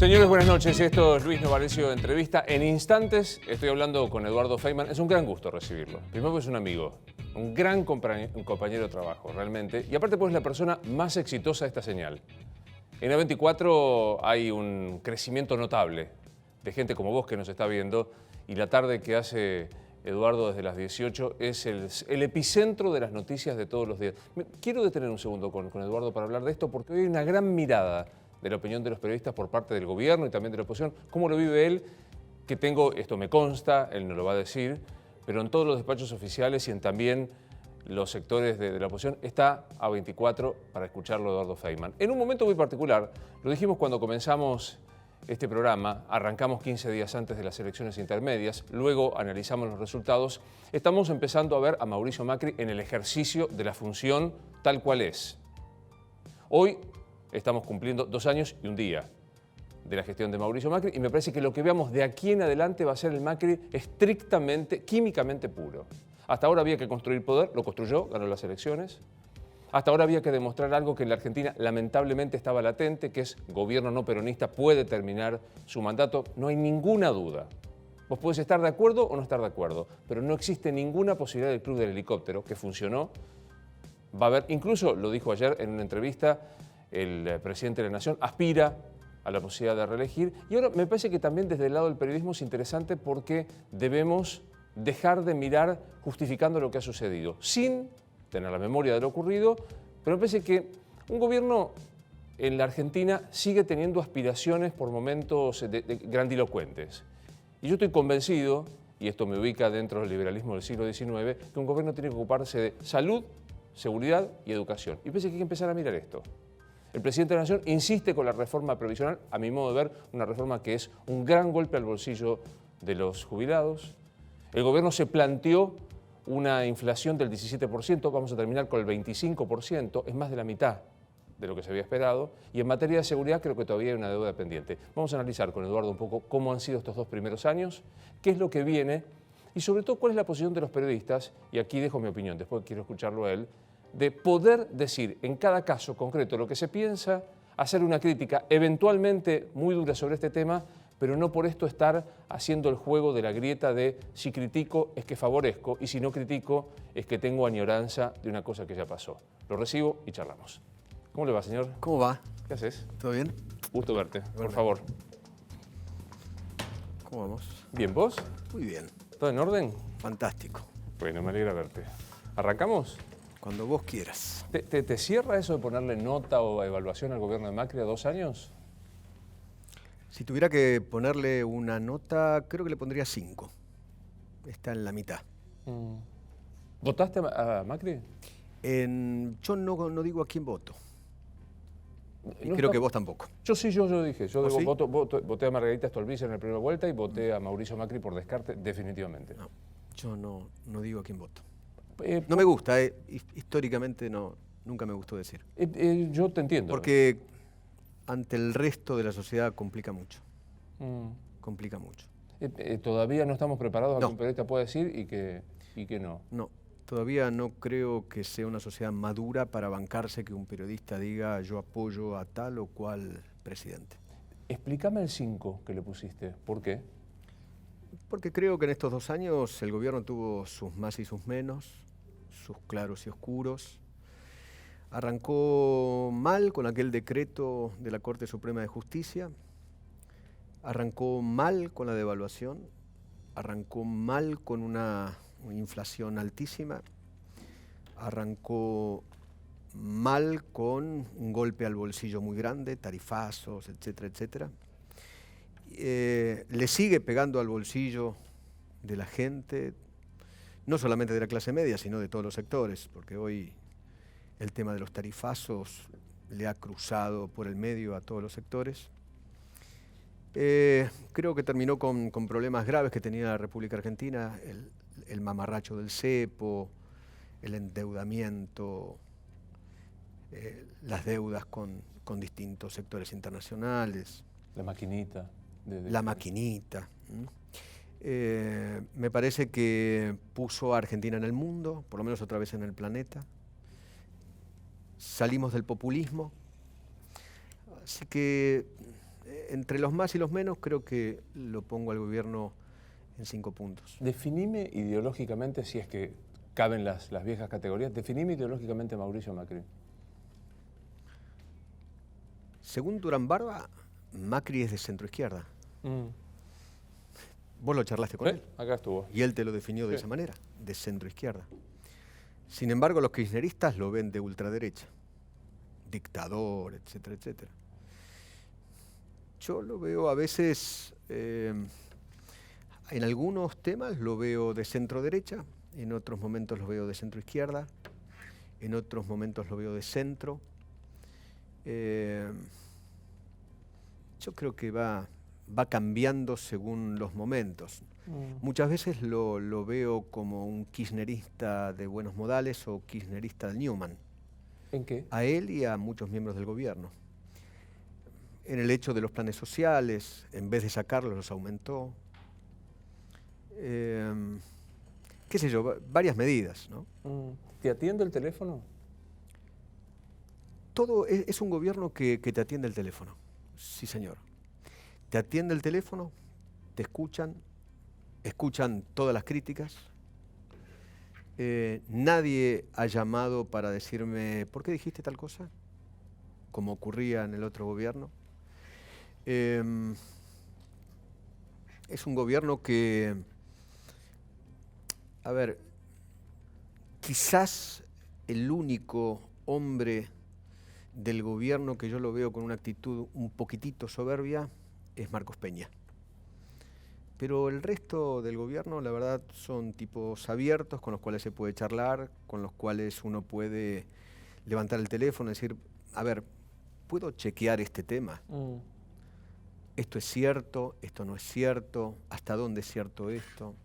Señores, buenas noches. Esto es Luis Novarecio de Entrevista. En instantes estoy hablando con Eduardo Feynman. Es un gran gusto recibirlo. Primero, es un amigo, un gran compañero de trabajo, realmente. Y aparte, pues, es la persona más exitosa de esta señal. En A24 hay un crecimiento notable de gente como vos que nos está viendo. Y la tarde que hace Eduardo desde las 18 es el epicentro de las noticias de todos los días. Quiero detener un segundo con Eduardo para hablar de esto, porque hoy hay una gran mirada de la opinión de los periodistas por parte del gobierno y también de la oposición. ¿Cómo lo vive él? Que tengo, esto me consta, él no lo va a decir, pero en todos los despachos oficiales y en también los sectores de la oposición está A24 para escucharlo Eduardo Feynman. En un momento muy particular, lo dijimos cuando comenzamos este programa, arrancamos 15 días antes de las elecciones intermedias, luego analizamos los resultados, estamos empezando a ver a Mauricio Macri en el ejercicio de la función tal cual es. Hoy estamos cumpliendo 2 años y un día de la gestión de Mauricio Macri y me parece que lo que veamos de aquí en adelante va a ser el Macri estrictamente, químicamente puro. Hasta ahora había que construir poder, lo construyó, ganó las elecciones. Hasta ahora había que demostrar algo que en la Argentina lamentablemente estaba latente, que es gobierno no peronista puede terminar su mandato. No hay ninguna duda. Vos podés estar de acuerdo o no estar de acuerdo, pero no existe ninguna posibilidad del Club del Helicóptero, que funcionó. Va a haber, incluso lo dijo ayer en una entrevista, el presidente de la Nación aspira a la posibilidad de reelegir. Y ahora me parece que también desde el lado del periodismo es interesante porque debemos dejar de mirar justificando lo que ha sucedido, sin tener la memoria de lo ocurrido, pero me parece que un gobierno en la Argentina sigue teniendo aspiraciones por momentos grandilocuentes. Y yo estoy convencido, y esto me ubica dentro del liberalismo del siglo XIX, que un gobierno tiene que ocuparse de salud, seguridad y educación. Y me parece que hay que empezar a mirar esto. El presidente de la Nación insiste con la reforma previsional, a mi modo de ver, una reforma que es un gran golpe al bolsillo de los jubilados. El gobierno se planteó una inflación del 17%, vamos a terminar con el 25%, es más de la mitad de lo que se había esperado. Y en materia de seguridad creo que todavía hay una deuda pendiente. Vamos a analizar con Eduardo un poco cómo han sido estos 2 primeros años, qué es lo que viene y sobre todo cuál es la posición de los periodistas, y aquí dejo mi opinión, después quiero escucharlo a él, de poder decir en cada caso concreto lo que se piensa, hacer una crítica eventualmente muy dura sobre este tema, pero no por esto estar haciendo el juego de la grieta de si critico es que favorezco y si no critico es que tengo añoranza de una cosa que ya pasó. Lo recibo y charlamos. ¿Cómo le va, señor? ¿Cómo va? ¿Qué haces? ¿Todo bien? Gusto verte, por Bueno. favor. ¿Cómo vamos? Bien, ¿vos? Muy bien. ¿Todo en orden? Fantástico. Bueno, me alegra verte. ¿Arrancamos? Cuando vos quieras. ¿Te cierra eso de ponerle nota o evaluación al gobierno de Macri a 2 años? Si tuviera que ponerle una nota, creo que le pondría 5. Está en la mitad. ¿Votaste a Macri? Yo no digo a quién voto. Y No creo está- que vos tampoco. Yo sí, yo dije. Yo ¿Vos sí? voté a Margarita Stolbizer en la primera vuelta y voté a Mauricio Macri por descarte, definitivamente. No, yo no digo a quién voto. Eh, No me gusta, históricamente nunca me gustó decir. Yo te entiendo. Porque ante el resto de la sociedad complica mucho. Mm. Complica mucho. Todavía no estamos preparados a No. que un periodista pueda decir y que no. No, todavía no creo que sea una sociedad madura para bancarse que un periodista diga yo apoyo a tal o cual presidente. Explícame el 5 que le pusiste. ¿Por qué? Porque creo que en estos 2 años el gobierno tuvo sus más y sus menos, sus claros y oscuros. Arrancó mal con aquel decreto de la Corte Suprema de Justicia, arrancó mal con la devaluación, arrancó mal con una inflación altísima, arrancó mal con un golpe al bolsillo muy grande, tarifazos, etcétera, etcétera. Le sigue pegando al bolsillo de la gente, no solamente de la clase media, sino de todos los sectores, porque hoy el tema de los tarifazos le ha cruzado por el medio a todos los sectores. Creo que terminó con problemas graves que tenía la República Argentina, el mamarracho del cepo, el endeudamiento, las deudas con distintos sectores internacionales. La maquinita. La maquinita. Me parece que puso a Argentina en el mundo, por lo menos otra vez en el planeta. Salimos del populismo. Así que Entre los más y los menos creo que lo pongo al gobierno en 5 puntos. Definime ideológicamente, si es que caben las viejas categorías, definime ideológicamente a Mauricio Macri. Según Durán Barba, Macri es de centroizquierda. Vos lo charlaste con él. Acá estuvo. Y él te lo definió de esa manera, de centroizquierda. Sin embargo, los kirchneristas lo ven de ultraderecha. Dictador, etcétera, etcétera. Yo lo veo a veces, en algunos temas lo veo de centro derecha, en otros momentos lo veo de centro izquierda, en otros momentos lo veo de centro. Yo creo que va cambiando según los momentos. Muchas veces lo veo como un kirchnerista de buenos modales o kirchnerista de Newman. ¿En qué? A él y a muchos miembros del gobierno. En el hecho de los planes sociales, en vez de sacarlos, los aumentó. Qué sé yo, varias medidas, ¿no? ¿Te atiende el teléfono? Todo es un gobierno que te atiende el teléfono. Sí, señor. Te atiende el teléfono, te escuchan todas las críticas. Nadie ha llamado para decirme, ¿por qué dijiste tal cosa? Como ocurría en el otro gobierno. Es un gobierno que, a ver, quizás el único hombre del gobierno que yo lo veo con una actitud un poquitito soberbia es Marcos Peña. Pero el resto del gobierno, la verdad, son tipos abiertos con los cuales se puede charlar, con los cuales uno puede levantar el teléfono y decir, a ver, ¿puedo chequear este tema? ¿Esto es cierto? ¿Esto no es cierto? ¿Hasta dónde es cierto esto?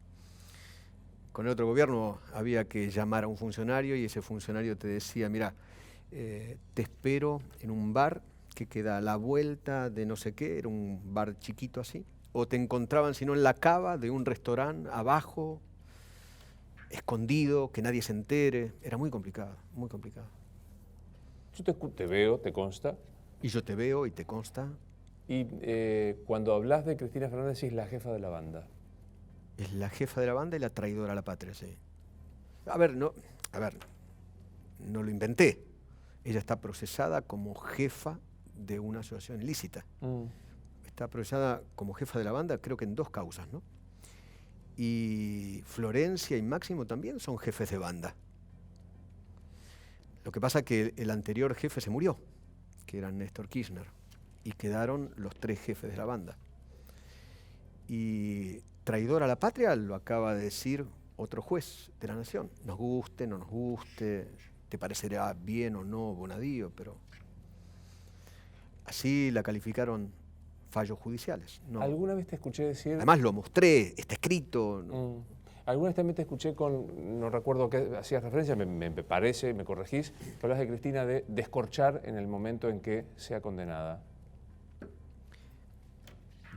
Con el otro gobierno había que llamar a un funcionario y ese funcionario te decía, mira, te espero en un bar que queda a la vuelta de no sé qué, era un bar chiquito así, o te encontraban, si no, en la cava de un restaurante abajo, escondido, que nadie se entere. Era muy complicado, muy complicado. Yo te veo, te consta. Y yo te veo y te consta. Y cuando hablas de Cristina Fernández, es la jefa de la banda. Es la jefa de la banda y la traidora a la patria, sí. A ver, no lo inventé. Ella está procesada como jefa de una asociación ilícita. Está procesada como jefa de la banda, creo que en 2 causas, ¿no? Y Florencia y Máximo también son jefes de banda. Lo que pasa es que el anterior jefe se murió, que era Néstor Kirchner, y quedaron los 3 jefes de la banda. Y traidor a la patria lo acaba de decir otro juez de la Nación. Nos guste, no nos guste, te parecerá bien o no Bonadío, pero así la calificaron fallos judiciales. No. ¿Alguna vez te escuché decir...? Además lo mostré, está escrito. ¿No? Alguna vez también te escuché no recuerdo a qué hacías referencia, me parece, me corregís, que hablas de Cristina de descorchar en el momento en que sea condenada.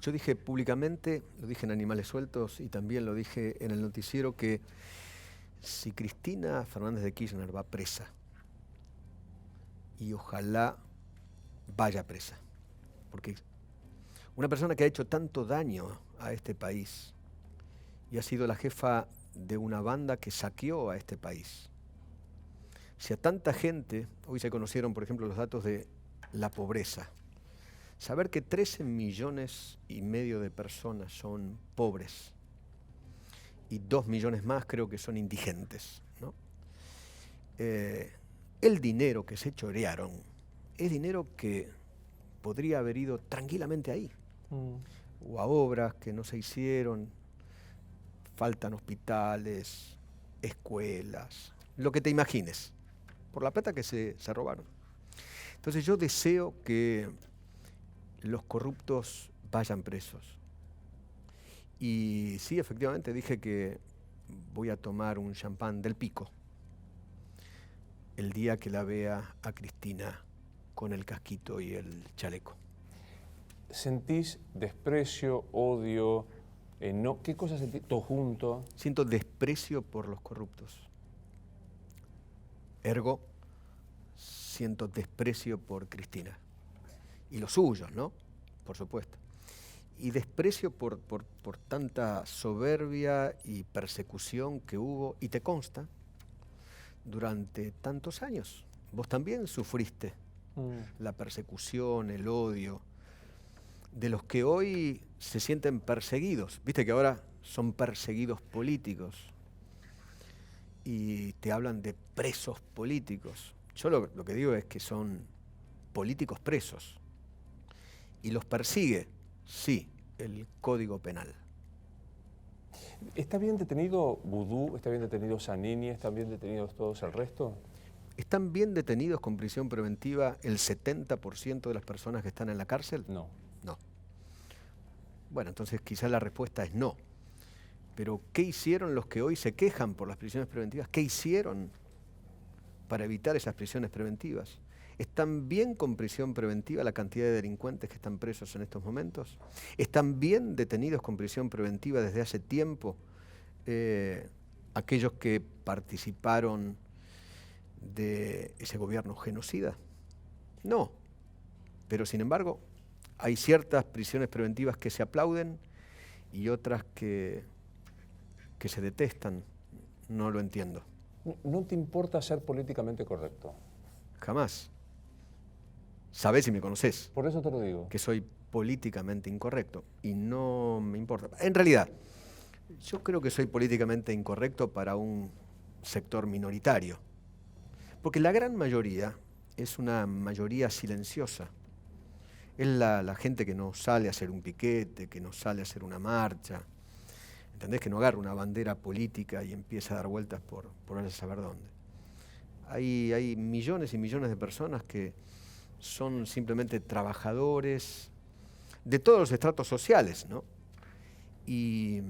Yo dije públicamente, lo dije en Animales Sueltos y también lo dije en el noticiero, que si Cristina Fernández de Kirchner va presa, y ojalá vaya presa, porque una persona que ha hecho tanto daño a este país y ha sido la jefa de una banda que saqueó a este país. Si a tanta gente, hoy se conocieron por ejemplo los datos de la pobreza, saber que 13,5 millones de personas son pobres y 2 millones más creo que son indigentes, ¿no? El dinero que se chorearon es dinero que podría haber ido tranquilamente ahí, o a obras que no se hicieron, faltan hospitales, escuelas, lo que te imagines, por la plata que se robaron. Entonces yo deseo que los corruptos vayan presos. Y sí, efectivamente dije que voy a tomar un champán del Pico el día que la vea a Cristina con el casquito y el chaleco. ¿Sentís desprecio, odio, no? ¿Qué cosas sentís? ¿Todo junto? Siento desprecio por los corruptos. Ergo, siento desprecio por Cristina. Y los suyos, ¿no? por supuesto. Y desprecio por tanta soberbia y persecución que hubo, y te consta, durante tantos años. Vos también sufriste la persecución, el odio, de los que hoy se sienten perseguidos. Viste que ahora son perseguidos políticos y te hablan de presos políticos. Yo lo que digo es que son políticos presos y los persigue, sí, el Código Penal. ¿Está bien detenido Vudú? ¿Está bien detenido Zanini? ¿Están bien detenidos todos el resto? ¿Están bien detenidos con prisión preventiva el 70% de las personas que están en la cárcel? No. No. Bueno, entonces quizás la respuesta es no. Pero ¿qué hicieron los que hoy se quejan por las prisiones preventivas? ¿Qué hicieron para evitar esas prisiones preventivas? ¿Están bien con prisión preventiva la cantidad de delincuentes que están presos en estos momentos? ¿Están bien detenidos con prisión preventiva desde hace tiempo aquellos que participaron de ese gobierno genocida? No. Pero sin embargo, hay ciertas prisiones preventivas que se aplauden y otras que se detestan. No lo entiendo. ¿No te importa ser políticamente correcto? Jamás. Sabés y me conocés Por eso te lo digo. que soy políticamente incorrecto y no me importa. En realidad, yo creo que soy políticamente incorrecto para un sector minoritario, porque la gran mayoría es una mayoría silenciosa. Es la gente que no sale a hacer un piquete, que no sale a hacer una marcha, ¿entendés? Que no agarra una bandera política y empieza a dar vueltas por vaya a saber dónde. Hay millones y millones de personas que son simplemente trabajadores de todos los estratos sociales, ¿no? Y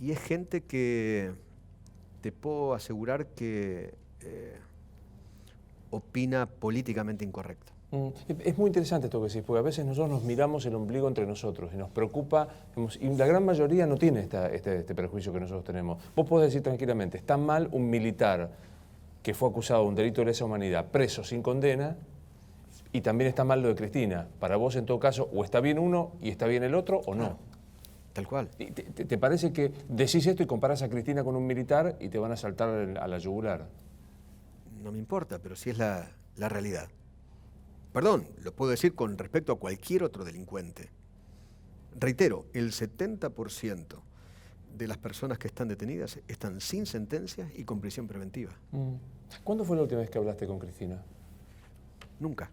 es gente que te puedo asegurar que opina políticamente incorrecto. Es muy interesante esto que decís, porque a veces nosotros nos miramos el ombligo entre nosotros y nos preocupa, y la gran mayoría no tiene este prejuicio que nosotros tenemos. Vos podés decir tranquilamente, está mal un militar que fue acusado de un delito de lesa humanidad, preso sin condena, y también está mal lo de Cristina. Para vos, en todo caso, o está bien uno y está bien el otro, o no. Claro, tal cual. ¿Te parece que decís esto y comparás a Cristina con un militar y te van a saltar a la yugular? No me importa, pero sí es la realidad. Perdón, lo puedo decir con respecto a cualquier otro delincuente. Reitero, el 70% de las personas que están detenidas están sin sentencia y con prisión preventiva. ¿Cuándo fue la última vez que hablaste con Cristina? Nunca.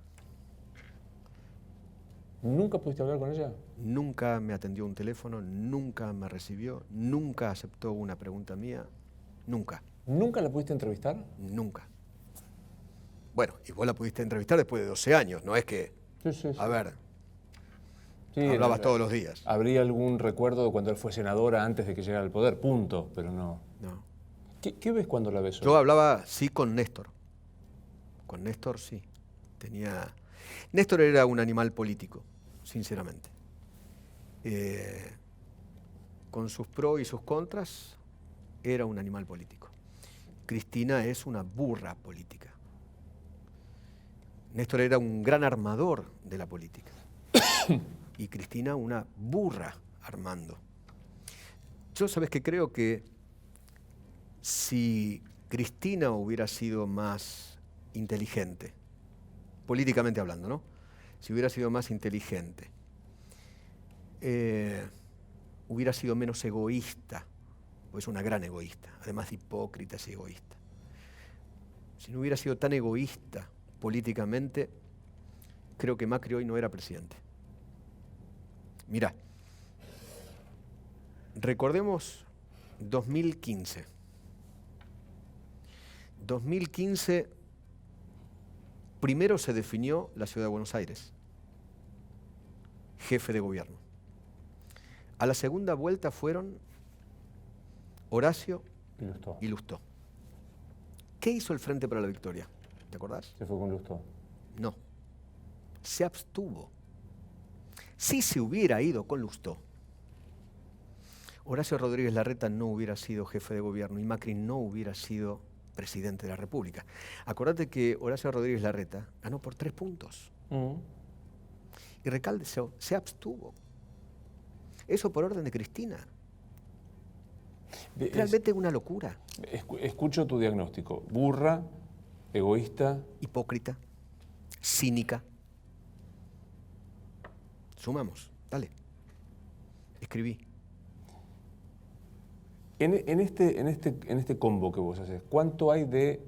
¿Nunca pudiste hablar con ella? Nunca me atendió un teléfono, nunca me recibió, nunca aceptó una pregunta mía, nunca. ¿Nunca la pudiste entrevistar? Nunca. Bueno, y vos la pudiste entrevistar después de 12 años, no es que, Sí. a ver, Sí, hablabas todos los días. Habría algún recuerdo de cuando él fue senadora antes de que llegara al poder, punto, pero no. No. ¿Qué ves cuando la ves hoy? Yo hablaba, sí, con Néstor. Con Néstor, sí. Néstor era un animal político, sinceramente. Con sus pros y sus contras, era un animal político. Cristina es una burra política. Néstor era un gran armador de la política. Y Cristina una burra armando. Yo, ¿sabes qué? Creo que si Cristina hubiera sido más inteligente, políticamente hablando, ¿no? Si hubiera sido más inteligente, hubiera sido menos egoísta, pues es una gran egoísta, además de hipócrita, es egoísta. Si no hubiera sido tan egoísta políticamente, creo que Macri hoy no era presidente. Mirá, recordemos 2015. 2015, primero se definió la ciudad de Buenos Aires, jefe de gobierno. A la segunda vuelta fueron Horacio y Lustó. ¿Qué hizo el Frente para la Victoria? ¿Te acordás? Se fue con Lustó. No, se abstuvo. Si se hubiera ido con Lustó, Horacio Rodríguez Larreta no hubiera sido jefe de gobierno y Macri no hubiera sido presidente de la República. Acordate que Horacio Rodríguez Larreta ganó por 3 puntos. Y Recalde se abstuvo. Eso por orden de Cristina. Realmente una locura. Escucho tu diagnóstico. Burra, egoísta. Hipócrita, cínica. Sumamos, dale. Escribí. En este combo que vos haces, ¿cuánto hay de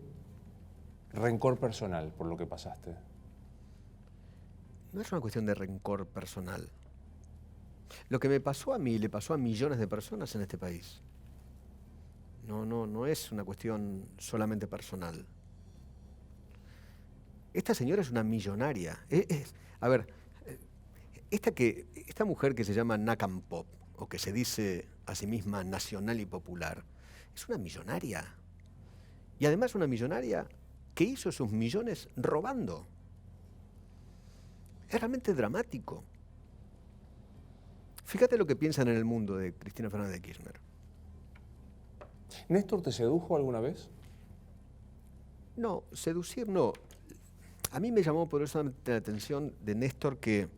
rencor personal por lo que pasaste? No es una cuestión de rencor personal. Lo que me pasó a mí le pasó a millones de personas en este país. No es una cuestión solamente personal. Esta señora es una millonaria. A ver, esta mujer que se llama Nakam Pop, o que se dice a sí misma nacional y popular, es una millonaria. Y además una millonaria que hizo sus millones robando. Es realmente dramático. Fíjate lo que piensan en el mundo de Cristina Fernández de Kirchner. ¿Néstor te sedujo alguna vez? No, seducir no. A mí me llamó poderosamente la atención de Néstor que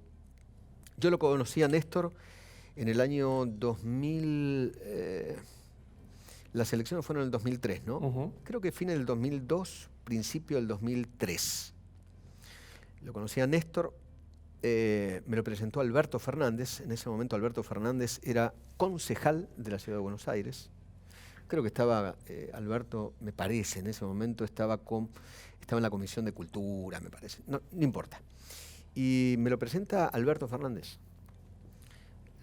yo lo conocí a Néstor en el año 2000, las elecciones fueron en el 2003, ¿no? Creo que fin del 2002, principio del 2003. Lo conocí a Néstor, me lo presentó Alberto Fernández. En ese momento Alberto Fernández era concejal de la Ciudad de Buenos Aires. Creo que estaba, Alberto, me parece, en ese momento estaba en la Comisión de Cultura, me parece. No importa. Y me lo presenta Alberto Fernández.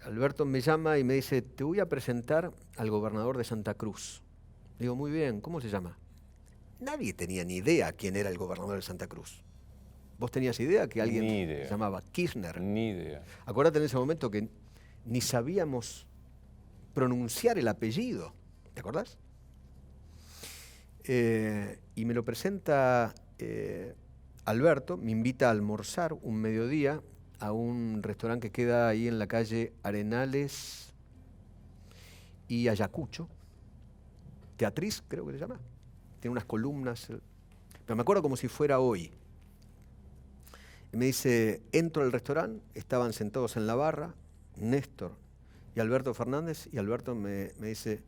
Alberto me llama y me dice, te voy a presentar al gobernador de Santa Cruz. Digo, muy bien, ¿cómo se llama? Nadie tenía ni idea quién era el gobernador de Santa Cruz. ¿Vos tenías idea que alguien se llamaba Kirchner? Ni idea. Acuérdate en ese momento que ni sabíamos pronunciar el apellido. ¿Te acordás? Y me lo presenta Alberto, me invita a almorzar un mediodía a un restaurante que queda ahí en la calle Arenales y Ayacucho. Teatriz, creo que se llama. Tiene unas columnas. Pero me acuerdo como si fuera hoy. Y me dice, entro al restaurante, estaban sentados en la barra, Néstor y Alberto Fernández, y Alberto me dice,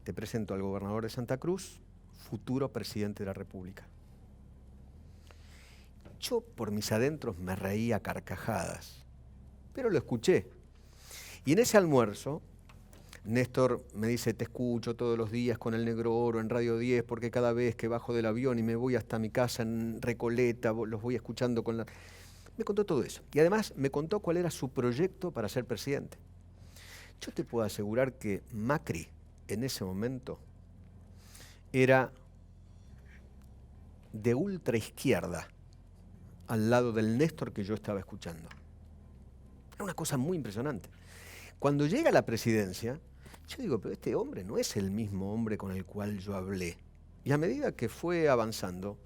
te presento al gobernador de Santa Cruz, futuro presidente de la República. Yo por mis adentros me reía a carcajadas, pero lo escuché. Y en ese almuerzo, Néstor me dice, te escucho todos los días con el Negro Oro en Radio 10, porque cada vez que bajo del avión y me voy hasta mi casa en Recoleta, los voy escuchando con la... Me contó todo eso. Y además me contó cuál era su proyecto para ser presidente. Yo te puedo asegurar que Macri, en ese momento, era de ultra izquierda al lado del Néstor que yo estaba escuchando. Era una cosa muy impresionante. Cuando llega a la presidencia, yo digo, pero este hombre no es el mismo hombre con el cual yo hablé. Y a medida que fue avanzando,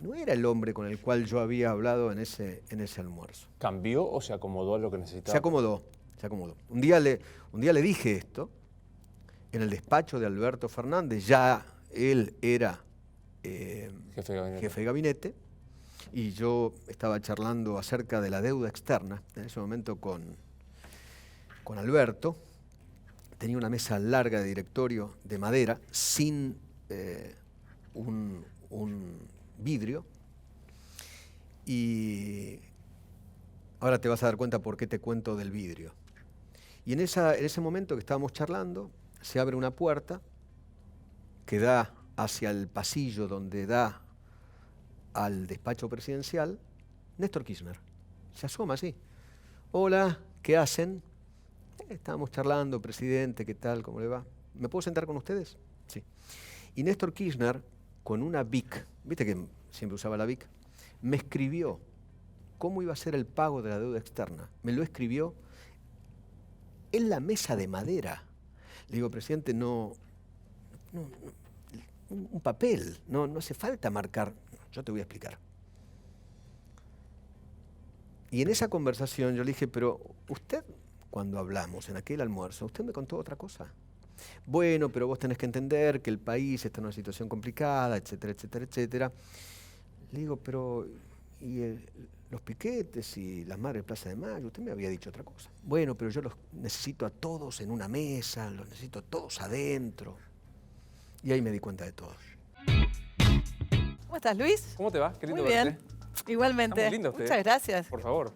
no era el hombre con el cual yo había hablado en ese almuerzo. ¿Cambió o se acomodó a lo que necesitaba? Se acomodó. Un día le dije esto en el despacho de Alberto Fernández. Ya él era jefe de gabinete y yo estaba charlando acerca de la deuda externa en ese momento con Alberto. Tenía una mesa larga de directorio de madera sin un vidrio, y ahora te vas a dar cuenta por qué te cuento del vidrio. Y en ese momento que estábamos charlando, se abre una puerta que da hacia el pasillo donde da al despacho presidencial. Néstor Kirchner se asoma así. Hola, ¿qué hacen? Estábamos charlando, presidente, ¿qué tal? ¿Cómo le va? ¿Me puedo sentar con ustedes? Sí. Y Néstor Kirchner, con una BIC, viste que siempre usaba la BIC, me escribió cómo iba a ser el pago de la deuda externa. Me lo escribió en la mesa de madera. Le digo, presidente, no un papel, no hace falta marcar. Yo te voy a explicar. Y en esa conversación yo le dije, pero usted, cuando hablamos en aquel almuerzo, usted me contó otra cosa. Bueno, pero vos tenés que entender que el país está en una situación complicada, etcétera, etcétera, etcétera. Le digo, pero los piquetes y las madres de Plaza de Mayo, usted me había dicho otra cosa. Bueno, pero yo los necesito a todos en una mesa, los necesito a todos adentro. Y ahí me di cuenta de todo. ¿Cómo estás, Luis? ¿Cómo te va? Qué lindo Muy bien. verte. Igualmente. Está muy lindo usted. Muchas gracias. Por favor.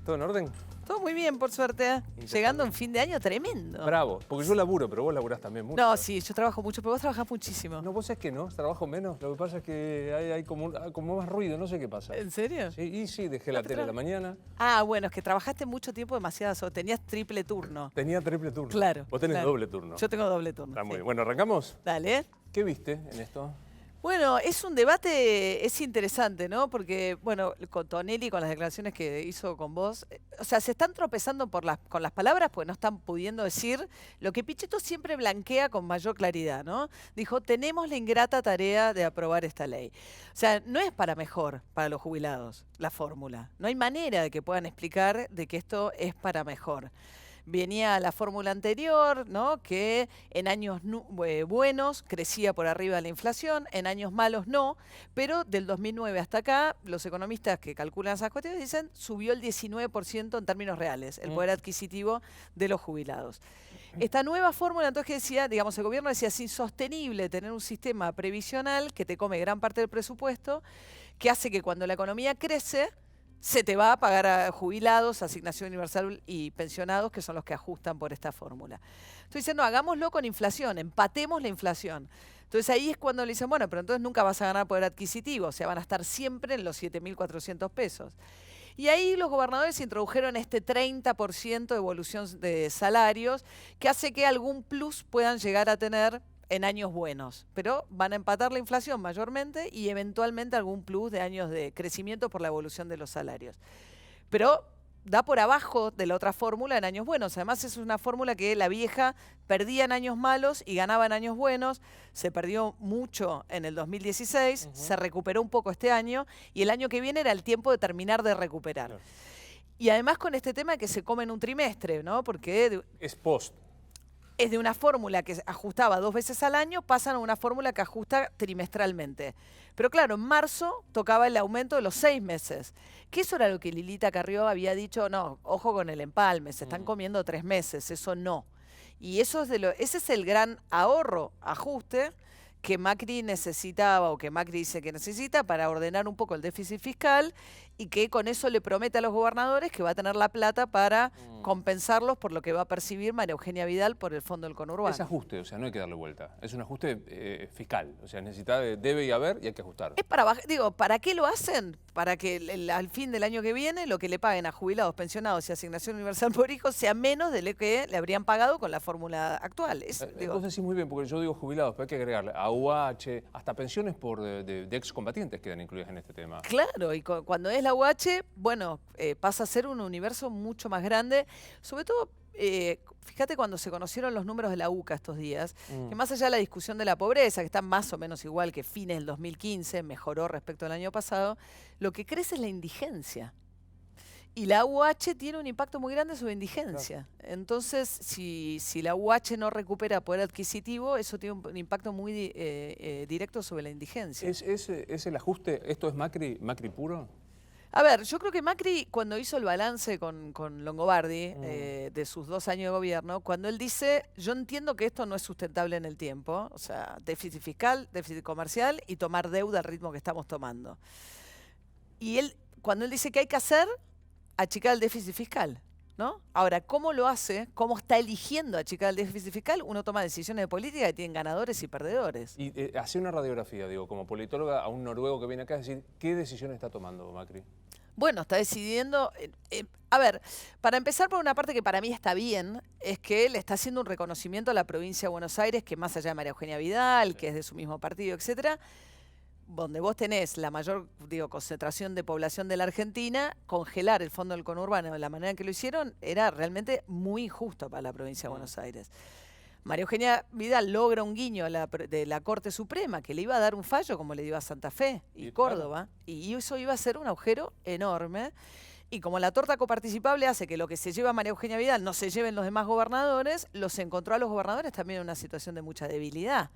¿Todo en orden? Todo muy bien, por suerte. Llegando a un fin de año tremendo. Bravo. Porque yo laburo, pero vos laburás también mucho. No, sí, yo trabajo mucho, pero vos trabajás muchísimo. No, vos sabés que no, trabajo menos. Lo que pasa es que hay como más ruido, no sé qué pasa. ¿En serio? Sí, y sí, dejé la tele a la mañana. Ah, bueno, es que trabajaste mucho tiempo, demasiadas horas. Tenías triple turno. Tenía triple turno. Claro. Vos tenés claro. doble turno. Yo tengo doble turno. Está muy sí. bien. Bueno, ¿arrancamos? Dale. ¿Qué viste en esto? Bueno, es un debate, es interesante, ¿no? Porque, bueno, con Tonelli, con las declaraciones que hizo con vos, o sea, se están tropezando con las palabras porque no están pudiendo decir lo que Pichetto siempre blanquea con mayor claridad, ¿no? Dijo, tenemos la ingrata tarea de aprobar esta ley. O sea, no es para mejor para los jubilados la fórmula. No hay manera de que puedan explicar de que esto es para mejor. Venía la fórmula anterior, ¿no? Que en años buenos crecía por arriba de la inflación, en años malos no, pero del 2009 hasta acá, los economistas que calculan esas cuestiones dicen subió el 19% en términos reales, el poder adquisitivo de los jubilados. Esta nueva fórmula, entonces, que decía, digamos, el gobierno decía, es insostenible tener un sistema previsional que te come gran parte del presupuesto, que hace que cuando la economía crece, se te va a pagar a jubilados, asignación universal y pensionados, que son los que ajustan por esta fórmula. Entonces dicen, no, hagámoslo con inflación, empatemos la inflación. Entonces ahí es cuando le dicen, bueno, pero entonces nunca vas a ganar poder adquisitivo, o sea, van a estar siempre en los 7.400 pesos. Y ahí los gobernadores introdujeron este 30% de evolución de salarios, que hace que algún plus puedan llegar a tener en años buenos, pero van a empatar la inflación mayormente y eventualmente algún plus de años de crecimiento por la evolución de los salarios. Pero da por abajo de la otra fórmula en años buenos. Además es una fórmula que la vieja perdía en años malos y ganaba en años buenos. Se perdió mucho en el 2016, se recuperó un poco este año y el año que viene era el tiempo de terminar de recuperar. Claro. Y además con este tema que se come en un trimestre, ¿no? Porque es post. Es de una fórmula que ajustaba 2 veces al año, pasan a una fórmula que ajusta trimestralmente. Pero claro, en marzo tocaba el aumento de los 6 meses. Que eso era lo que Lilita Carrió había dicho, no, ojo con el empalme, se están comiendo 3 meses, eso no. Y eso es ese es el gran ahorro, ajuste, que Macri necesitaba o que Macri dice que necesita para ordenar un poco el déficit fiscal y que con eso le promete a los gobernadores que va a tener la plata para compensarlos por lo que va a percibir María Eugenia Vidal por el fondo del conurbano. Es ajuste, o sea, no hay que darle vuelta. Es un ajuste fiscal, o sea, debe y haber y hay que ajustar. Es para digo, ¿para qué lo hacen? Para que al fin del año que viene lo que le paguen a jubilados, pensionados y asignación universal por hijos sea menos de lo que le habrían pagado con la fórmula actual. Vos decís muy bien, porque yo digo jubilados, pero hay que agregarle AUH, hasta pensiones de excombatientes quedan incluidas en este tema. Claro, y cuando es la UH, bueno, pasa a ser un universo mucho más grande, sobre todo, fíjate cuando se conocieron los números de la UCA estos días, que más allá de la discusión de la pobreza, que está más o menos igual que fines del 2015, mejoró respecto al año pasado, lo que crece es la indigencia. Y la UH tiene un impacto muy grande sobre indigencia. Claro. Entonces, si la UH no recupera poder adquisitivo, eso tiene un impacto muy directo sobre la indigencia. ¿Es el ajuste? ¿Esto es Macri puro? A ver, yo creo que Macri, cuando hizo el balance con Longobardi de sus 2 años de gobierno, cuando él dice, yo entiendo que esto no es sustentable en el tiempo, o sea, déficit fiscal, déficit comercial y tomar deuda al ritmo que estamos tomando. Y cuando él dice que hay que hacer, achicar el déficit fiscal, ¿no? Ahora, ¿cómo lo hace? ¿Cómo está eligiendo achicar el déficit fiscal? Uno toma decisiones de política que tienen ganadores y perdedores. Y hace una radiografía, digo, como politóloga, a un noruego que viene acá a decir, ¿qué decisión está tomando Macri? Bueno, está decidiendo... a ver, para empezar por una parte que para mí está bien, es que él está haciendo un reconocimiento a la provincia de Buenos Aires, que más allá de María Eugenia Vidal, que es de su mismo partido, etcétera, donde vos tenés la mayor concentración de población de la Argentina, congelar el fondo del conurbano de la manera en que lo hicieron era realmente muy injusto para la provincia de Buenos Aires. María Eugenia Vidal logra un guiño de la Corte Suprema que le iba a dar un fallo como le dio a Santa Fe y Córdoba, y eso iba a ser un agujero enorme. Y como la torta coparticipable hace que lo que se lleva María Eugenia Vidal no se lleven los demás gobernadores, los encontró a los gobernadores también en una situación de mucha debilidad.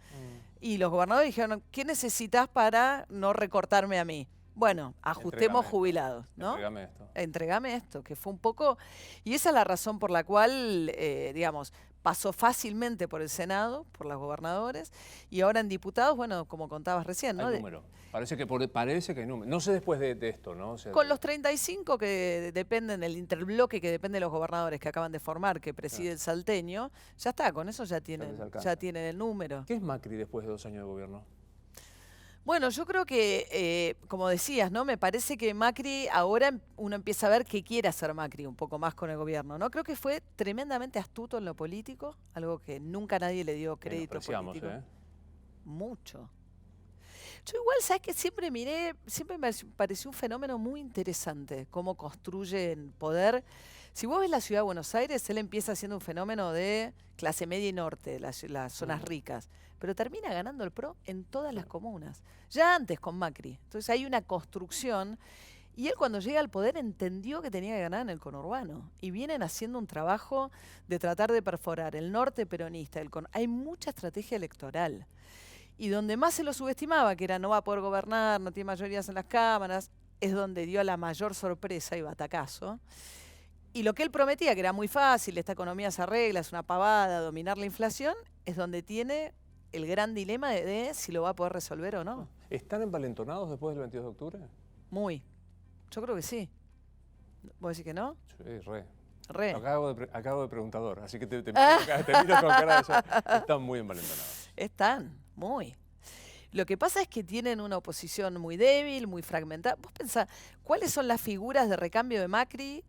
Y los gobernadores dijeron, ¿qué necesitas para no recortarme a mí? Bueno, ajustemos jubilados, ¿no? Entregame esto. Entregame esto, que fue un poco... Y esa es la razón por la cual, digamos, pasó fácilmente por el Senado, por los gobernadores, y ahora en diputados, bueno, como contabas recién, ¿no? Hay número. Parece que hay número. No sé después de esto, ¿no? O sea, Con los 35 que dependen, el interbloque que depende de los gobernadores que acaban de formar, que preside el salteño, ya está, con eso ya tienen el número. ¿Qué es Macri después de 2 años de gobierno? Bueno, yo creo que, como decías, ¿no? Me parece que Macri, ahora uno empieza a ver qué quiere hacer Macri un poco más con el gobierno, ¿no? Creo que fue tremendamente astuto en lo político, algo que nunca nadie le dio crédito político. Mucho. Yo igual, ¿sabes qué? Siempre me pareció un fenómeno muy interesante, cómo construyen poder. Si vos ves la ciudad de Buenos Aires, él empieza siendo un fenómeno de clase media y norte, las zonas ricas, pero termina ganando el PRO en todas las comunas, ya antes con Macri. Entonces hay una construcción, y él cuando llega al poder entendió que tenía que ganar en el conurbano, y vienen haciendo un trabajo de tratar de perforar el norte peronista. Hay mucha estrategia electoral. Y donde más se lo subestimaba, que era no va a poder gobernar, no tiene mayorías en las cámaras, es donde dio la mayor sorpresa y batacazo. Y lo que él prometía, que era muy fácil, esta economía se arregla, es una pavada, dominar la inflación, es donde tiene el gran dilema de si lo va a poder resolver o no. ¿Están envalentonados después del 22 de octubre? Muy. Yo creo que sí. ¿Vos decís que no? Sí, re. Re. Acabo de preguntador, así que te miro con cara de eso. Están muy envalentonados. Están, muy. Lo que pasa es que tienen una oposición muy débil, muy fragmentada. Vos pensás, ¿cuáles son las figuras de recambio de Macri?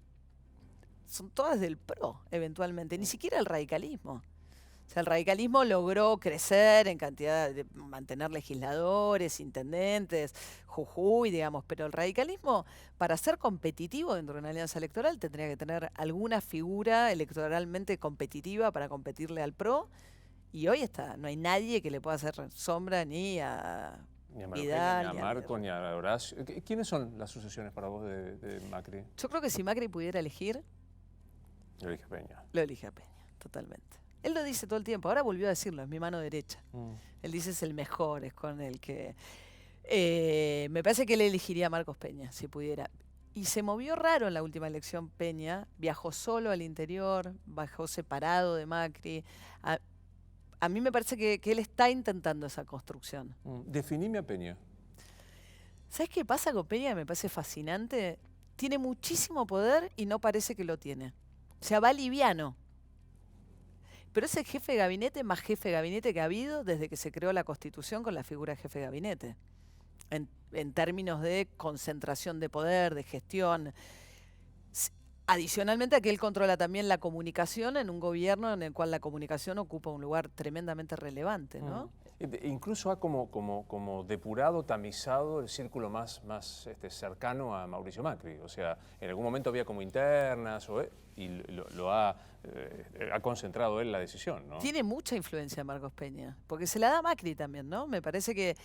Son todas del PRO, eventualmente, ni siquiera el radicalismo. O sea, el radicalismo logró crecer en cantidad de mantener legisladores, intendentes, Jujuy, digamos, pero el radicalismo, para ser competitivo dentro de una alianza electoral, tendría que tener alguna figura electoralmente competitiva para competirle al PRO, y hoy no hay nadie que le pueda hacer sombra ni a Vidal, ni a Marco, ni a Horacio. ¿Quiénes son las sucesiones para vos de Macri? Yo creo que si Macri pudiera elegir, Lo elige Peña. lo elige a Peña, totalmente. Él lo dice todo el tiempo, ahora volvió a decirlo, es mi mano derecha. Él dice es el mejor, es con el que... me parece que él elegiría a Marcos Peña, si pudiera. Y se movió raro en la última elección Peña, viajó solo al interior, bajó separado de Macri. A mí me parece que él está intentando esa construcción. Definime a Peña. ¿Sabes qué pasa con Peña? Me parece fascinante. Tiene muchísimo poder y no parece que lo tiene. O sea, va liviano. Pero es el jefe de gabinete más jefe de gabinete que ha habido desde que se creó la Constitución con la figura de jefe de gabinete. En términos de concentración de poder, de gestión. Adicionalmente a que él controla también la comunicación en un gobierno en el cual la comunicación ocupa un lugar tremendamente relevante, ¿no? Incluso ha como depurado, tamizado el círculo más cercano a Mauricio Macri. O sea, en algún momento había como internas y ha concentrado él la decisión, ¿no? Tiene mucha influencia Marcos Peña, porque se la da Macri también, ¿no? Me parece que...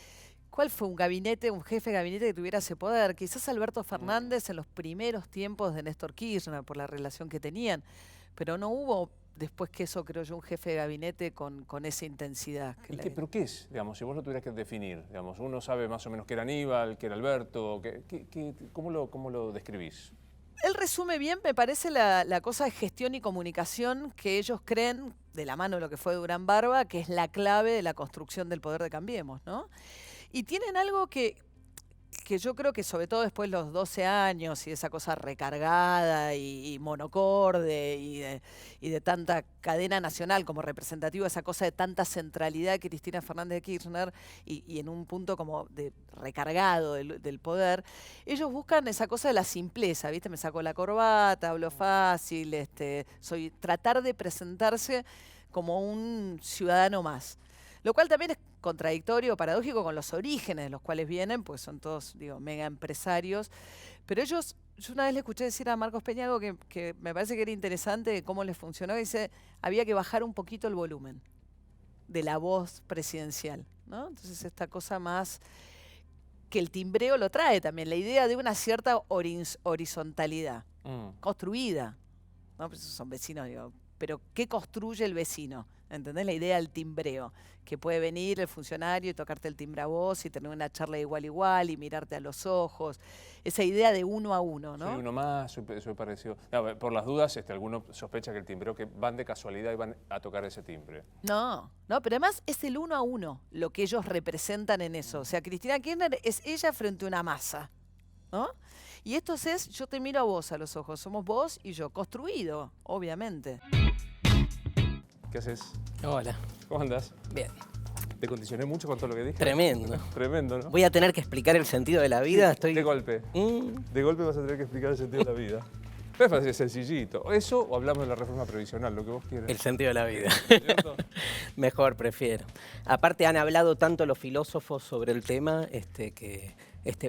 ¿Cuál fue un jefe de gabinete que tuviera ese poder? Quizás Alberto Fernández en los primeros tiempos de Néstor Kirchner, por la relación que tenían, pero no hubo después que eso, creo yo, un jefe de gabinete con esa intensidad. ¿Pero qué es? Digamos, si vos lo tuvieras que definir, digamos, uno sabe más o menos que era Aníbal, que era Alberto, ¿cómo lo describís? Él resume bien, me parece, la cosa de gestión y comunicación que ellos creen, de la mano de lo que fue Durán Barba, que es la clave de la construcción del poder de Cambiemos, ¿no? Y tienen algo que yo creo que sobre todo después de los 12 años y esa cosa recargada y monocorde y de tanta cadena nacional como representativo, esa cosa de tanta centralidad de Cristina Fernández de Kirchner y en un punto como de recargado del poder, ellos buscan esa cosa de la simpleza, ¿viste? Me saco la corbata, hablo fácil, tratar de presentarse como un ciudadano más. Lo cual también es contradictorio, paradójico con los orígenes de los cuales vienen, pues son todos, mega empresarios. Pero yo una vez le escuché decir a Marcos Peña algo que me parece que era interesante de cómo les funcionó. Dice, había que bajar un poquito el volumen de la voz presidencial, ¿no? Entonces esta cosa más que el timbreo lo trae también, la idea de una cierta horizontalidad construida, ¿no? Pues son vecinos, pero ¿qué construye el vecino? ¿Entendés? La idea del timbreo, que puede venir el funcionario y tocarte el timbre a vos y tener una charla de igual a igual y mirarte a los ojos. Esa idea de uno a uno, ¿no? Soy uno más, soy parecido. No, por las dudas, alguno sospecha que el timbreo, que van de casualidad y van a tocar ese timbre. No, no, pero además es el uno a uno lo que ellos representan en eso. O sea, Cristina Kirchner es ella frente a una masa, ¿no? Y esto es, yo te miro a vos a los ojos, somos vos y yo, construido, obviamente. ¿Qué haces? Hola. ¿Cómo andás? Bien. ¿Te condicioné mucho con todo lo que dije? Tremendo. Tremendo, ¿no? Voy a tener que explicar el sentido de la vida. Estoy... De golpe. De golpe vas a tener que explicar el sentido de la vida. Es fácil, es sencillito. ¿Eso o hablamos de la reforma previsional? Lo que vos quieras. El sentido de la vida. ¿Cierto? Mejor, prefiero. Aparte han hablado tanto los filósofos sobre el tema que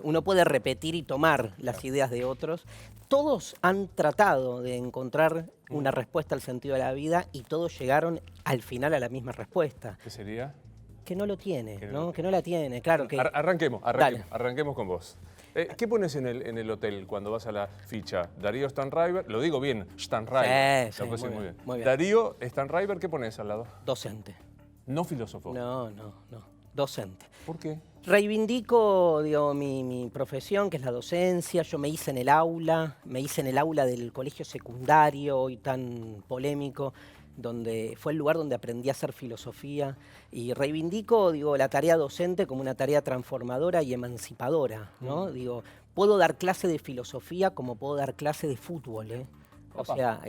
uno puede repetir y tomar las ideas de otros. Todos han tratado de encontrar una respuesta al sentido de la vida y todos llegaron al final a la misma respuesta. ¿Qué sería? Que no lo tiene, Que no ¿no? lo tiene. Que no la tiene, claro que... Arranquemos con vos. ¿Qué pones en el hotel cuando vas a la ficha? Darío Stanraiver, lo digo bien, Stanraiver. Sí, Lo puse muy bien. Darío Stanraiver, ¿qué pones al lado? Docente. No filósofo. No. Docente. ¿Por qué? Reivindico, digo, mi profesión, que es la docencia. Yo me hice en el aula del colegio secundario, hoy tan polémico, donde fue el lugar donde aprendí a hacer filosofía. Y reivindico, digo, la tarea docente como una tarea transformadora y emancipadora, ¿no? Digo, puedo dar clase de filosofía como puedo dar clase de fútbol, ¿eh? O sea,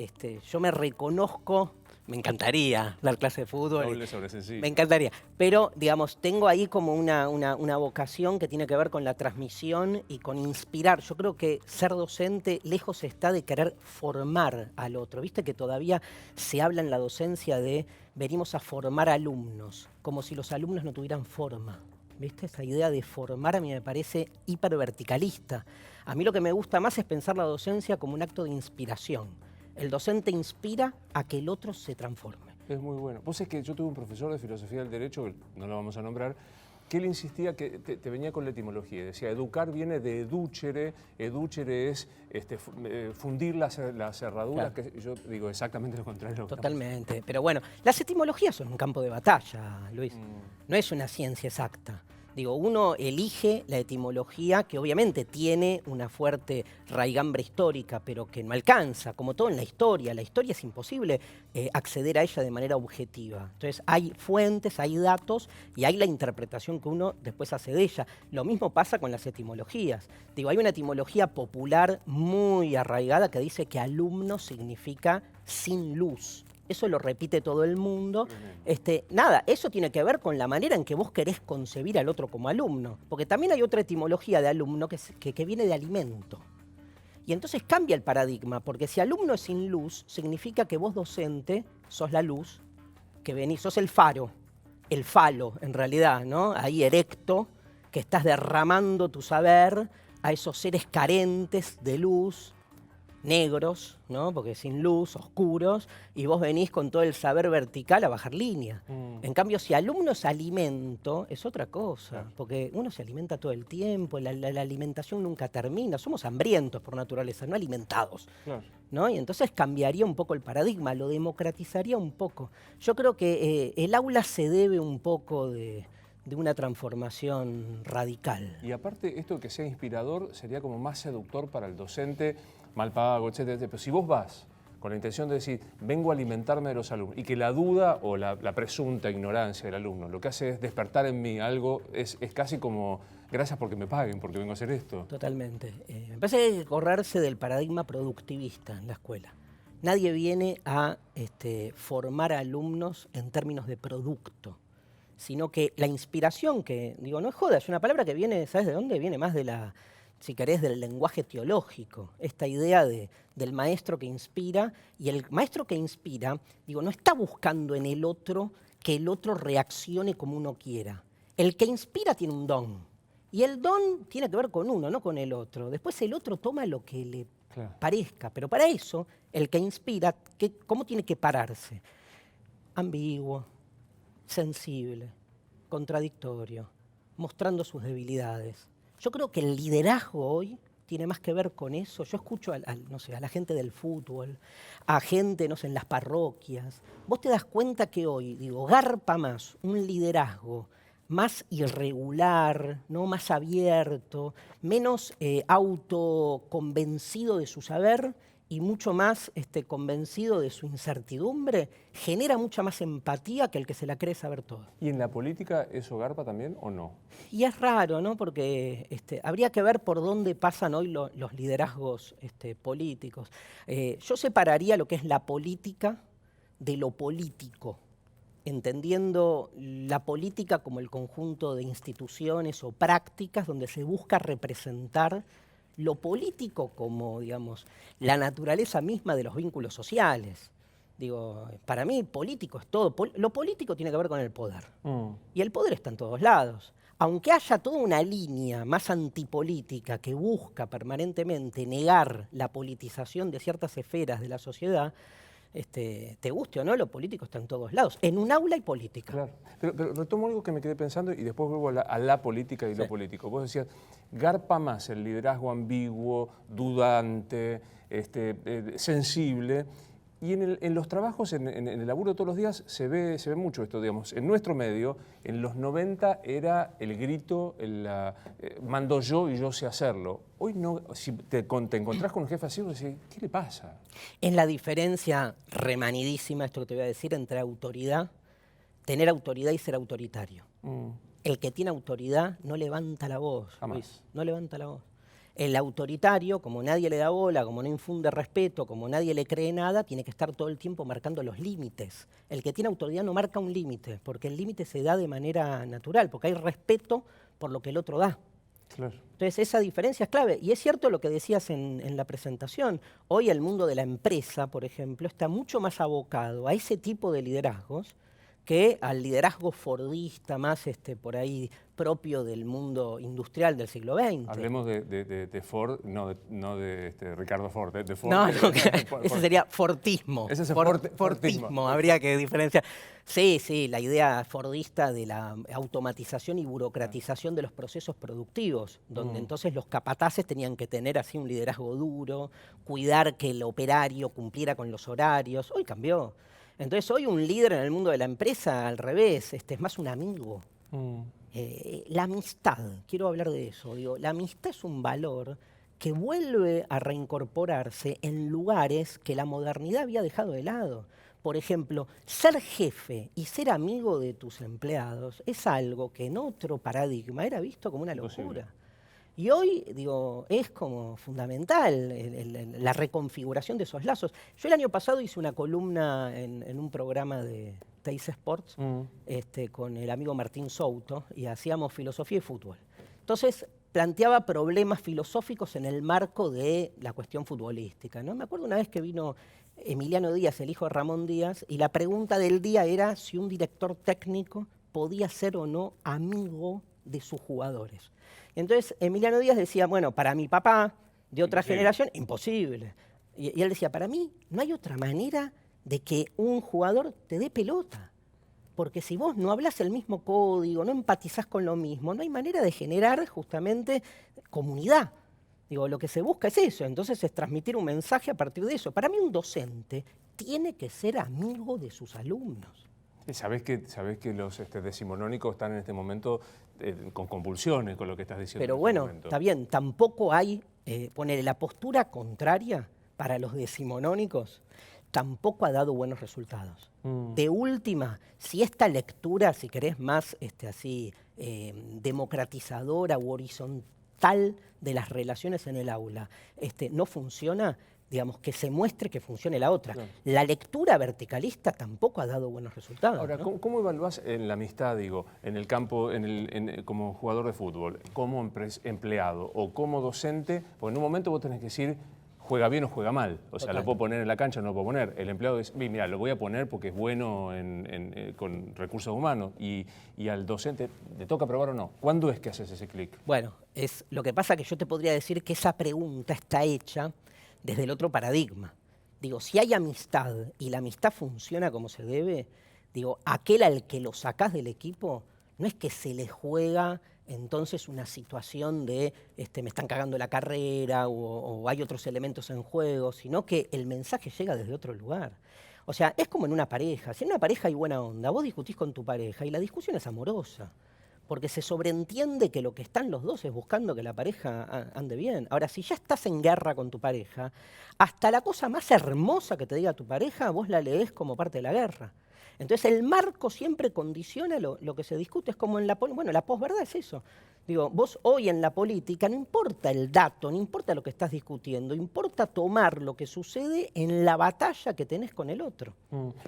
yo me reconozco. Me encantaría dar clase de fútbol. Doble sobre sencillo. Me encantaría. Pero, digamos, tengo ahí como una vocación que tiene que ver con la transmisión y con inspirar. Yo creo que ser docente lejos está de querer formar al otro. Viste que todavía se habla en la docencia de venimos a formar alumnos, como si los alumnos no tuvieran forma. ¿Viste? Esa idea de formar a mí me parece hiperverticalista. A mí lo que me gusta más es pensar la docencia como un acto de inspiración. El docente inspira a que el otro se transforme. Es muy bueno. Vos es que yo tuve un profesor de filosofía del derecho, que no lo vamos a nombrar, que él insistía que te venía con la etimología. Decía, educar viene de educere es fundir las cerraduras, Claro. que yo digo exactamente lo contrario. Totalmente. Pero bueno, las etimologías son un campo de batalla, Luis. No es una ciencia exacta. Digo, uno elige la etimología que obviamente tiene una fuerte raigambre histórica, pero que no alcanza, como todo en la historia. La historia es imposible acceder a ella de manera objetiva. Entonces hay fuentes, hay datos y hay la interpretación que uno después hace de ella. Lo mismo pasa con las etimologías. Digo, hay una etimología popular muy arraigada que dice que alumno significa sin luz. Eso lo repite todo el mundo. Nada, eso tiene que ver con la manera en que vos querés concebir al otro como alumno. Porque también hay otra etimología de alumno que viene de alimento. Y entonces cambia el paradigma, porque si alumno es sin luz, significa que vos docente sos la luz, que venís, sos el faro, el falo en realidad, ¿no? Ahí erecto, que estás derramando tu saber a esos seres carentes de luz, negros, ¿no? Porque sin luz, oscuros, y vos venís con todo el saber vertical a bajar línea. En cambio, si alumno es alimento, es otra cosa, Claro. porque uno se alimenta todo el tiempo, la alimentación nunca termina, somos hambrientos por naturaleza, no alimentados. Claro. ¿No? Y entonces cambiaría un poco el paradigma, lo democratizaría un poco. Yo creo que el aula se debe un poco de una transformación radical. Y aparte, esto de que sea inspirador sería como más seductor para el docente, mal pago, etcétera, etcétera. Pero si vos vas con la intención de decir, vengo a alimentarme de los alumnos, y que la duda o la presunta ignorancia del alumno lo que hace es despertar en mí algo, es casi como, gracias porque me paguen, porque vengo a hacer esto. Totalmente. Me parece que hay que correrse del paradigma productivista en la escuela. Nadie viene a formar a alumnos en términos de producto, sino que la inspiración, que digo, no es joda, es una palabra que viene, ¿sabes de dónde? Viene más de la, si querés, del lenguaje teológico, esta idea del maestro que inspira, y el maestro que inspira, digo, no está buscando en el otro que el otro reaccione como uno quiera. El que inspira tiene un don, y el don tiene que ver con uno, no con el otro. Después el otro toma lo que le parezca, pero para eso, el que inspira, ¿cómo tiene que pararse? Ambiguo, sensible, contradictorio, mostrando sus debilidades. Yo creo que el liderazgo hoy tiene más que ver con eso. Yo escucho no sé, a la gente del fútbol, a gente, no sé, en las parroquias. Vos te das cuenta que hoy, digo, garpa más un liderazgo más irregular, ¿no? Más abierto, menos autoconvencido de su saber y mucho más convencido de su incertidumbre, genera mucha más empatía que el que se la cree saber todo. ¿Y en la política eso garpa también o no? Y es raro, ¿no? Porque habría que ver por dónde pasan hoy los liderazgos políticos. Yo separaría lo que es la política de lo político, entendiendo la política como el conjunto de instituciones o prácticas donde se busca representar lo político como, digamos, la naturaleza misma de los vínculos sociales. Digo, para mí político es todo. Lo político tiene que ver con el poder. Y el poder está en todos lados. Aunque haya toda una línea más antipolítica que busca permanentemente negar la politización de ciertas esferas de la sociedad, te guste o no, lo político está en todos lados. En un aula hay política. Claro. Pero retomo algo que me quedé pensando y después vuelvo a la política y lo político. Vos decías, garpa más el liderazgo ambiguo, dudante, sensible. Y en los trabajos, en el laburo todos los días, se ve mucho esto, digamos. En nuestro medio, en los 90 era el grito, mando yo y yo sé hacerlo. Hoy no, si te encontrás con un jefe así, vos decís, ¿qué le pasa? Es la diferencia remanidísima, esto que te voy a decir, entre tener autoridad y ser autoritario. El que tiene autoridad no levanta la voz, Luis, no levanta la voz. El autoritario, como nadie le da bola, como no infunde respeto, como nadie le cree nada, tiene que estar todo el tiempo marcando los límites. El que tiene autoridad no marca un límite, porque el límite se da de manera natural, porque hay respeto por lo que el otro da. Claro. Entonces esa diferencia es clave. Y es cierto lo que decías en la presentación. Hoy el mundo de la empresa, por ejemplo, está mucho más abocado a ese tipo de liderazgos que al liderazgo fordista, más por ahí propio del mundo industrial del siglo XX. Hablemos de Ford, no de Ricardo Ford, de Ford. No, ese sería fortismo. Ese es fortismo, habría que diferenciar. Sí, la idea fordista de la automatización y burocratización de los procesos productivos, donde entonces los capataces tenían que tener así un liderazgo duro, cuidar que el operario cumpliera con los horarios. Hoy cambió. Entonces hoy un líder en el mundo de la empresa, al revés, es más un amigo. La amistad, quiero hablar de eso. Digo, la amistad es un valor que vuelve a reincorporarse en lugares que la modernidad había dejado de lado. Por ejemplo, ser jefe y ser amigo de tus empleados es algo que en otro paradigma era visto como una locura. Y hoy, digo, es como fundamental la reconfiguración de esos lazos. Yo el año pasado hice una columna en un programa de Teis Sports con el amigo Martín Souto y hacíamos filosofía y fútbol. Entonces planteaba problemas filosóficos en el marco de la cuestión futbolística, ¿no? Me acuerdo una vez que vino Emiliano Díaz, el hijo de Ramón Díaz, y la pregunta del día era si un director técnico podía ser o no amigo de sus jugadores. Entonces Emiliano Díaz decía, bueno, para mi papá de otra generación, imposible. Y él decía, para mí no hay otra manera de que un jugador te dé pelota. Porque si vos no hablas el mismo código, no empatizás con lo mismo, no hay manera de generar justamente comunidad. Digo, lo que se busca es eso, entonces es transmitir un mensaje a partir de eso. Para mí un docente tiene que ser amigo de sus alumnos. Sabés que los decimonónicos están en este momento con convulsiones con lo que estás diciendo. Pero bueno, está bien, tampoco hay, ponele la postura contraria para los decimonónicos, tampoco ha dado buenos resultados. De última, si esta lectura, si querés, más democratizadora u horizontal de las relaciones en el aula, no funciona, digamos, que se muestre que funcione la otra. Claro. La lectura verticalista tampoco ha dado buenos resultados. Ahora, ¿no? ¿Cómo evaluás en la amistad, digo, en el campo, como jugador de fútbol, como empleado o como docente? Porque en un momento vos tenés que decir, juega bien o juega mal. O sea, total, lo puedo poner en la cancha o no lo puedo poner. El empleado dice, mira, lo voy a poner porque es bueno con recursos humanos. Y al docente, ¿le toca probar o no? ¿Cuándo es que haces ese clic? Bueno, lo que pasa que yo te podría decir que esa pregunta está hecha desde el otro paradigma. Digo, si hay amistad y la amistad funciona como se debe, digo, aquel al que lo sacás del equipo no es que se le juega entonces una situación de me están cagando la carrera o hay otros elementos en juego, sino que el mensaje llega desde otro lugar. O sea, es como en una pareja. Si en una pareja hay buena onda, vos discutís con tu pareja y la discusión es amorosa, porque se sobreentiende que lo que están los dos es buscando que la pareja ande bien. Ahora, si ya estás en guerra con tu pareja, hasta la cosa más hermosa que te diga tu pareja, vos la leés como parte de la guerra. Entonces el marco siempre condiciona lo que se discute. Es como en la posverdad es eso. Digo, vos hoy en la política no importa el dato, no importa lo que estás discutiendo, importa tomar lo que sucede en la batalla que tenés con el otro.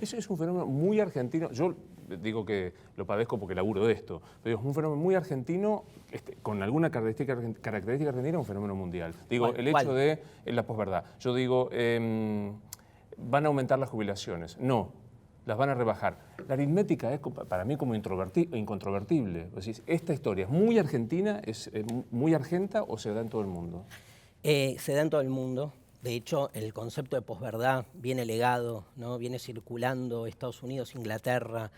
Eso es un fenómeno muy argentino. Yo digo que lo padezco porque laburo de esto, pero es un fenómeno muy argentino, con alguna característica argentina, un fenómeno mundial. Digo, el hecho de la posverdad. Yo digo, van a aumentar las jubilaciones. No. Las van a rebajar. La aritmética es para mí como incontrovertible. Es decir, esta historia es muy argentina, es muy argenta o se da en todo el mundo. Se da en todo el mundo. De hecho, el concepto de posverdad viene legado, ¿no? Viene circulando Estados Unidos, Inglaterra,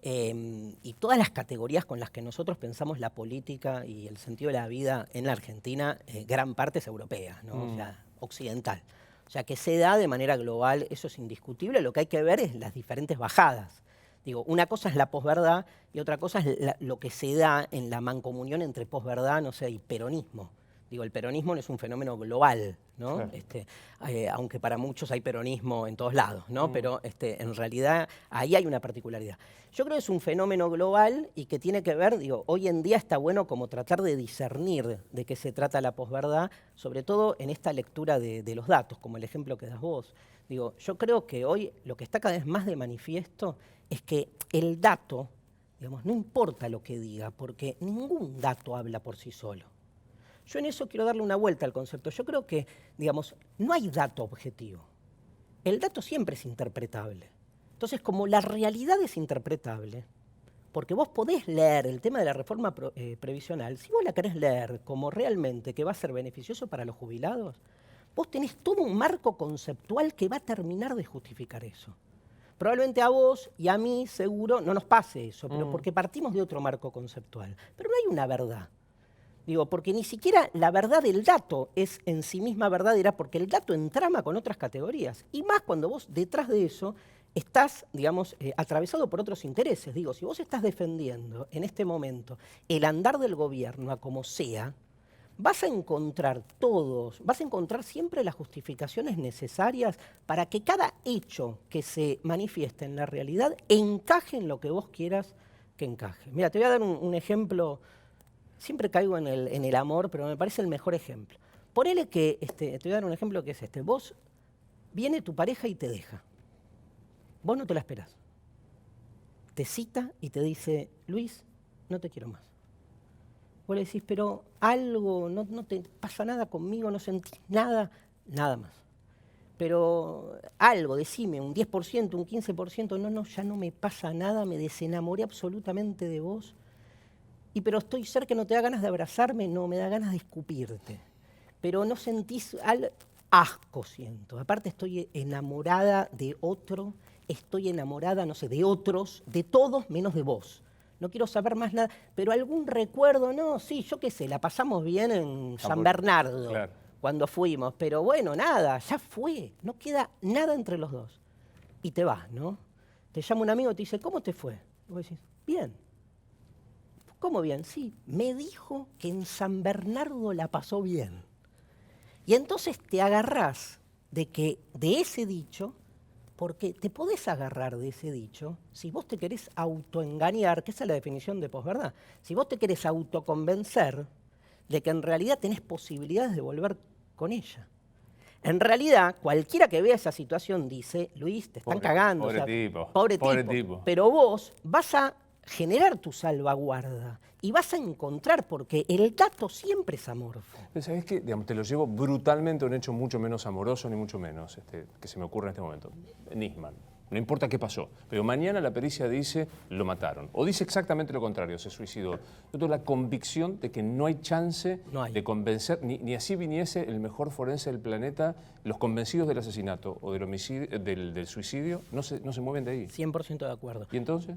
y todas las categorías con las que nosotros pensamos la política y el sentido de la vida en la Argentina, gran parte es europea, ¿no? O sea, occidental. O sea, que se da de manera global, eso es indiscutible. Lo que hay que ver es las diferentes bajadas. Digo, una cosa es la posverdad y otra cosa es lo que se da en la mancomunión entre posverdad, no sé, y peronismo. Digo, el peronismo no es un fenómeno global, ¿no? Claro. Aunque para muchos hay peronismo en todos lados, ¿no? Pero en realidad ahí hay una particularidad. Yo creo que es un fenómeno global y que tiene que ver, digo, hoy en día está bueno como tratar de discernir de qué se trata la posverdad, sobre todo en esta lectura de los datos, como el ejemplo que das vos. Digo, yo creo que hoy lo que está cada vez más de manifiesto es que el dato, digamos, no importa lo que diga, porque ningún dato habla por sí solo. Yo en eso quiero darle una vuelta al concepto. Yo creo que, digamos, no hay dato objetivo. El dato siempre es interpretable. Entonces, como la realidad es interpretable, porque vos podés leer el tema de la reforma previsional, si vos la querés leer como realmente que va a ser beneficioso para los jubilados, vos tenés todo un marco conceptual que va a terminar de justificar eso. Probablemente a vos y a mí seguro no nos pase eso, pero porque partimos de otro marco conceptual. Pero no hay una verdad. Digo, porque ni siquiera la verdad del dato es en sí misma verdadera, porque el dato entrama con otras categorías. Y más cuando vos detrás de eso estás, digamos, atravesado por otros intereses. Digo, si vos estás defendiendo en este momento el andar del gobierno a como sea, vas a encontrar siempre las justificaciones necesarias para que cada hecho que se manifieste en la realidad encaje en lo que vos quieras que encaje. Mira, te voy a dar un ejemplo. Siempre caigo en el amor, pero me parece el mejor ejemplo. Ponele que, te voy a dar un ejemplo que es este. Vos, viene tu pareja y te deja. Vos no te la esperás. Te cita y te dice, Luis, no te quiero más. Vos le decís, pero algo, no te pasa nada conmigo, no sentís nada, nada más. Pero algo, decime, un 10%, un 15%, no, ya no me pasa nada, me desenamoré absolutamente de vos. Pero estoy cerca, no te da ganas de abrazarme, no, me da ganas de escupirte. Pero no sentís asco, siento. Aparte estoy enamorada de otro, estoy enamorada, no sé, de otros, de todos menos de vos. No quiero saber más nada, pero algún recuerdo, no, sí, yo qué sé, la pasamos bien en San Bernardo, claro, cuando fuimos, pero bueno, nada, ya fue, no queda nada entre los dos. Y te vas, ¿no? Te llama un amigo y te dice, ¿cómo te fue? Y vos decís, bien. ¿Cómo bien? Sí, me dijo que en San Bernardo la pasó bien. Y entonces te agarrás de ese dicho, porque te podés agarrar de ese dicho si vos te querés autoengañar, que esa es la definición de posverdad. Si vos te querés autoconvencer de que en realidad tenés posibilidades de volver con ella. En realidad, cualquiera que vea esa situación dice, Luis, te están cagando. Pobre tipo. Pero vos vas a generar tu salvaguarda y vas a encontrar, porque el dato siempre es amorfo. Pero ¿sabés qué? Digamos, te lo llevo brutalmente a un hecho mucho menos amoroso, ni mucho menos que se me ocurre en este momento. Nisman. No importa qué pasó, pero mañana la pericia dice lo mataron. O dice exactamente lo contrario, se suicidó. Yo tengo la convicción de que no hay chance de convencer, ni así viniese el mejor forense del planeta, los convencidos del asesinato o del homicidio, del suicidio, no se mueven de ahí. 100% de acuerdo. ¿Y entonces?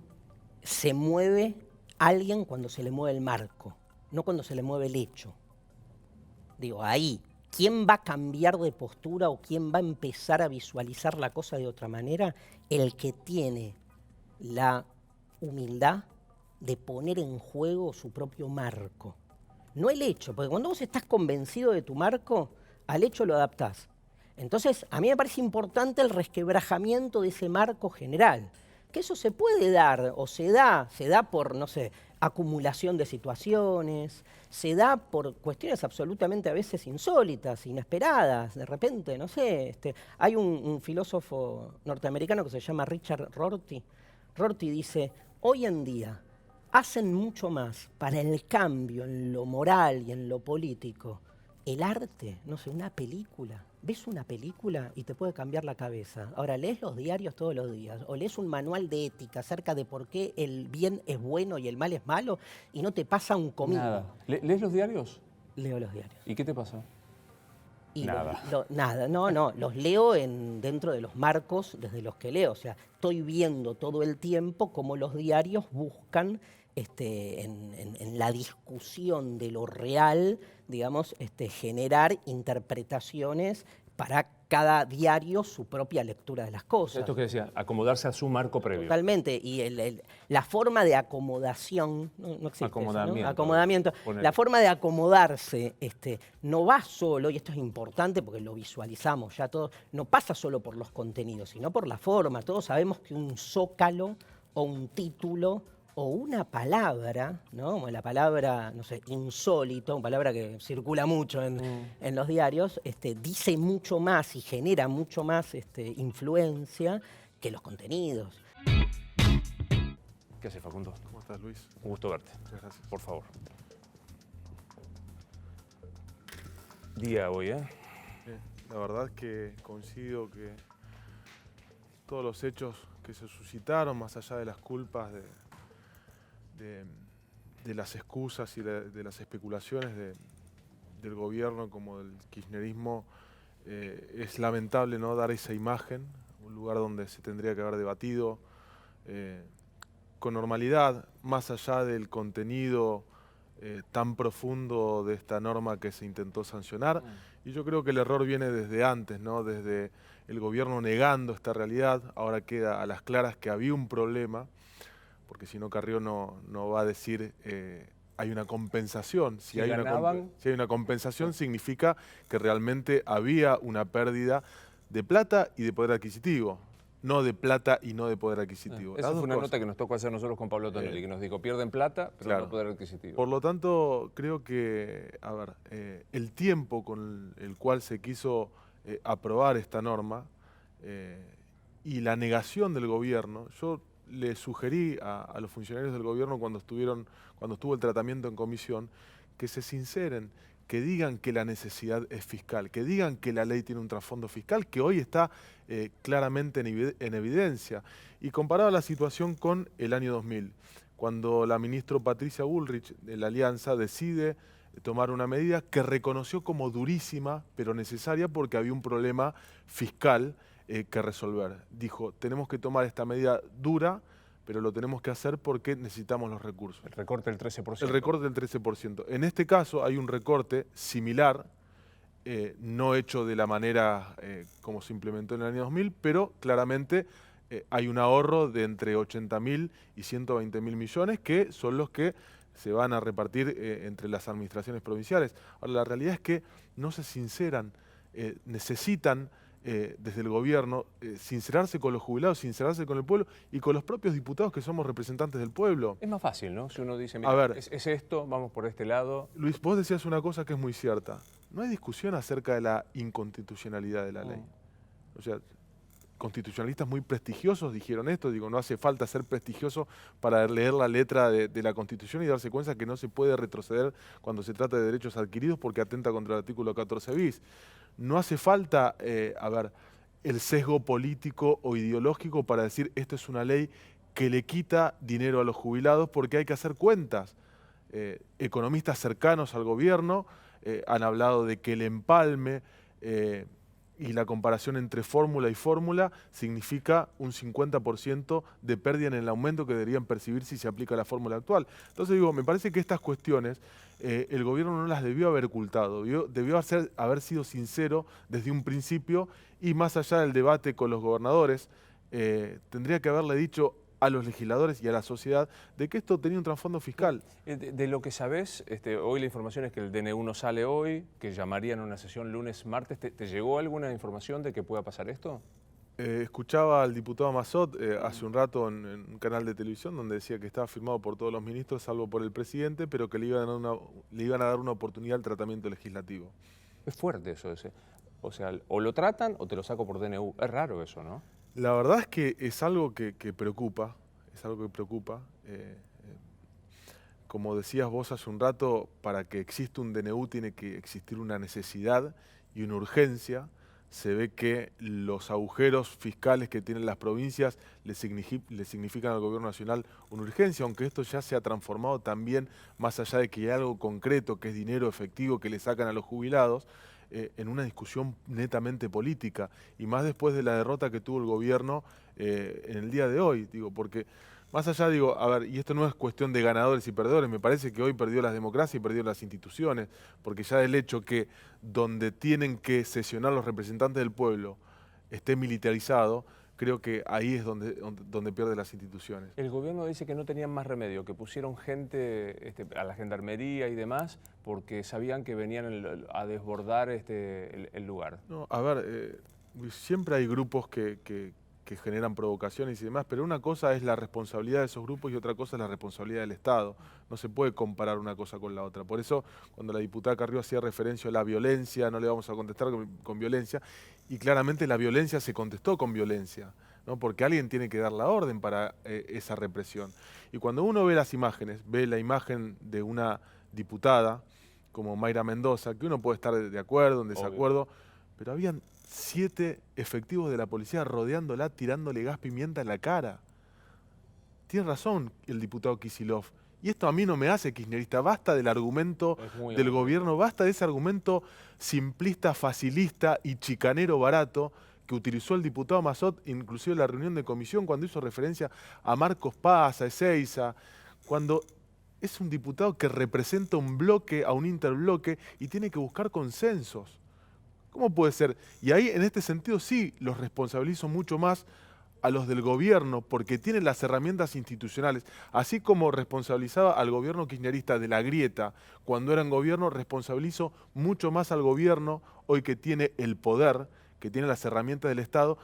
Se mueve alguien cuando se le mueve el marco. no cuando se le mueve el hecho. Digo, ahí, ¿quién va a cambiar de postura o quién va a empezar a visualizar la cosa de otra manera? El que tiene la humildad de poner en juego su propio marco. No el hecho, porque cuando vos estás convencido de tu marco, al hecho lo adaptás. Entonces, a mí me parece importante el resquebrajamiento de ese marco general. Que eso se puede dar, o se da por, no sé, acumulación de situaciones, se da por cuestiones absolutamente a veces insólitas, inesperadas, de repente, no sé. Hay un filósofo norteamericano que se llama Richard Rorty. Rorty dice, hoy en día hacen mucho más para el cambio en lo moral y en lo político el arte, no sé, una película. Ves una película y te puede cambiar la cabeza. Ahora, lees los diarios todos los días o lees un manual de ética acerca de por qué el bien es bueno y el mal es malo y no te pasa un comino. Nada. ¿Lees los diarios? Leo los diarios. ¿Y qué te pasa? Y Nada. Nada, no, los leo dentro de los marcos desde los que leo. O sea, estoy viendo todo el tiempo cómo los diarios buscan en la discusión de lo real, digamos, generar interpretaciones para cada diario su propia lectura de las cosas. Esto que decía, acomodarse a su marco previo. Totalmente. Y la forma de acomodación, no existe Acomodamiento. eso, ¿no? Acomodamiento. Ponele. La forma de acomodarse no va solo, y esto es importante porque lo visualizamos ya todos, no pasa solo por los contenidos, sino por la forma. Todos sabemos que un zócalo o un título o una palabra, ¿no? Como la palabra, no sé, insólito, una palabra que circula mucho en los diarios, dice mucho más y genera mucho más influencia que los contenidos. ¿Qué haces, Facundo? ¿Cómo estás, Luis? Un gusto verte. Muchas gracias. Por favor. Día hoy, ¿eh? La verdad es que coincido que todos los hechos que se suscitaron, más allá de las culpas de las excusas y de las especulaciones del gobierno como del kirchnerismo, es lamentable no dar esa imagen, un lugar donde se tendría que haber debatido con normalidad, más allá del contenido tan profundo de esta norma que se intentó sancionar. Y yo creo que el error viene desde antes, ¿no? Desde el gobierno negando esta realidad. Ahora queda a las claras que había un problema, porque si no Carrió no va a decir hay una compensación. Si hay una compensación significa que realmente había una pérdida de plata y de poder adquisitivo. No de plata y no de poder adquisitivo. Esa fue una nota que nos tocó hacer nosotros con Pablo Tonelli, que nos dijo, pierden plata, pero claro, no poder adquisitivo. Por lo tanto, creo que, el tiempo con el cual se quiso aprobar esta norma y la negación del gobierno, yo le sugerí a los funcionarios del gobierno cuando estuvo el tratamiento en comisión, que se sinceren, que digan que la necesidad es fiscal, que digan que la ley tiene un trasfondo fiscal que hoy está claramente en evidencia. Y comparaba la situación con el año 2000, cuando la ministra Patricia Bullrich de la Alianza decide tomar una medida que reconoció como durísima, pero necesaria porque había un problema fiscal que resolver. Dijo, tenemos que tomar esta medida dura, pero lo tenemos que hacer porque necesitamos los recursos. El recorte del 13%. El recorte del 13%. En este caso hay un recorte similar, no hecho de la manera como se implementó en el año 2000, pero claramente hay un ahorro de entre 80.000 y 120.000 millones que son los que se van a repartir entre las administraciones provinciales. Ahora, la realidad es que no se sinceran, necesitan desde el gobierno sincerarse con los jubilados, sincerarse con el pueblo y con los propios diputados que somos representantes del pueblo. Es más fácil, ¿no? Si uno dice, mira, A ver, es esto, vamos por este lado. Luis, vos decías una cosa que es muy cierta. No hay discusión acerca de la inconstitucionalidad de la ley. O sea, constitucionalistas muy prestigiosos dijeron esto. Digo, no hace falta ser prestigioso para leer la letra de la Constitución y darse cuenta que no se puede retroceder cuando se trata de derechos adquiridos porque atenta contra el artículo 14 bis. No hace falta, el sesgo político o ideológico para decir esto es una ley que le quita dinero a los jubilados porque hay que hacer cuentas. Economistas cercanos al gobierno han hablado de que el empalme y la comparación entre fórmula y fórmula significa un 50% de pérdida en el aumento que deberían percibir si se aplica la fórmula actual. Entonces digo, me parece que estas cuestiones el gobierno no las debió haber ocultado, debió haber sido sincero desde un principio y más allá del debate con los gobernadores, tendría que haberle dicho a los legisladores y a la sociedad de que esto tenía un trasfondo fiscal. De lo que sabés, hoy la información es que el DNU no sale hoy, que llamarían a una sesión lunes, martes. ¿Te llegó alguna información de que pueda pasar esto? Escuchaba al diputado Massot hace un rato en un canal de televisión donde decía que estaba firmado por todos los ministros, salvo por el presidente, pero que le iban a dar una oportunidad al tratamiento legislativo. Es fuerte eso. O sea, o lo tratan o te lo saco por DNU. Es raro eso, ¿no? La verdad es que es algo que preocupa, es algo que preocupa. Como decías vos hace un rato, para que exista un DNU tiene que existir una necesidad y una urgencia. Se ve que los agujeros fiscales que tienen las provincias le significan al gobierno nacional una urgencia, aunque esto ya se ha transformado también, más allá de que hay algo concreto, que es dinero efectivo que le sacan a los jubilados, en una discusión netamente política, y más después de la derrota que tuvo el gobierno en el día de hoy, digo, porque más allá, digo, a ver, y esto no es cuestión de ganadores y perdedores, me parece que hoy perdió la democracia y perdió las instituciones, porque ya el hecho que donde tienen que sesionar los representantes del pueblo esté militarizado, creo que ahí es donde pierde las instituciones. El gobierno dice que no tenían más remedio, que pusieron gente a la gendarmería y demás porque sabían que venían a desbordar el lugar. No, a ver, siempre hay grupos que generan provocaciones y demás, pero una cosa es la responsabilidad de esos grupos y otra cosa es la responsabilidad del Estado. No se puede comparar una cosa con la otra. Por eso, cuando la diputada Carrió hacía referencia a la violencia, no le vamos a contestar con violencia, y claramente la violencia se contestó con violencia, ¿no? Porque alguien tiene que dar la orden para esa represión. Y cuando uno ve las imágenes, ve la imagen de una diputada como Mayra Mendoza, que uno puede estar de acuerdo, en desacuerdo, pero habían 7 efectivos de la policía rodeándola, tirándole gas pimienta en la cara. Tiene razón el diputado Kicillof. Y esto a mí no me hace kirchnerista. Basta del argumento del gobierno, basta de ese argumento simplista, facilista y chicanero barato que utilizó el diputado Massot, inclusive en la reunión de comisión, cuando hizo referencia a Marcos Paz, a Ezeiza, cuando es un diputado que representa un bloque, a un interbloque, y tiene que buscar consensos. ¿Cómo puede ser? Y ahí, en este sentido, sí los responsabilizo mucho más a los del gobierno, porque tienen las herramientas institucionales. Así como responsabilizaba al gobierno kirchnerista de la grieta cuando era en gobierno, responsabilizo mucho más al gobierno, hoy que tiene el poder, que tiene las herramientas del Estado,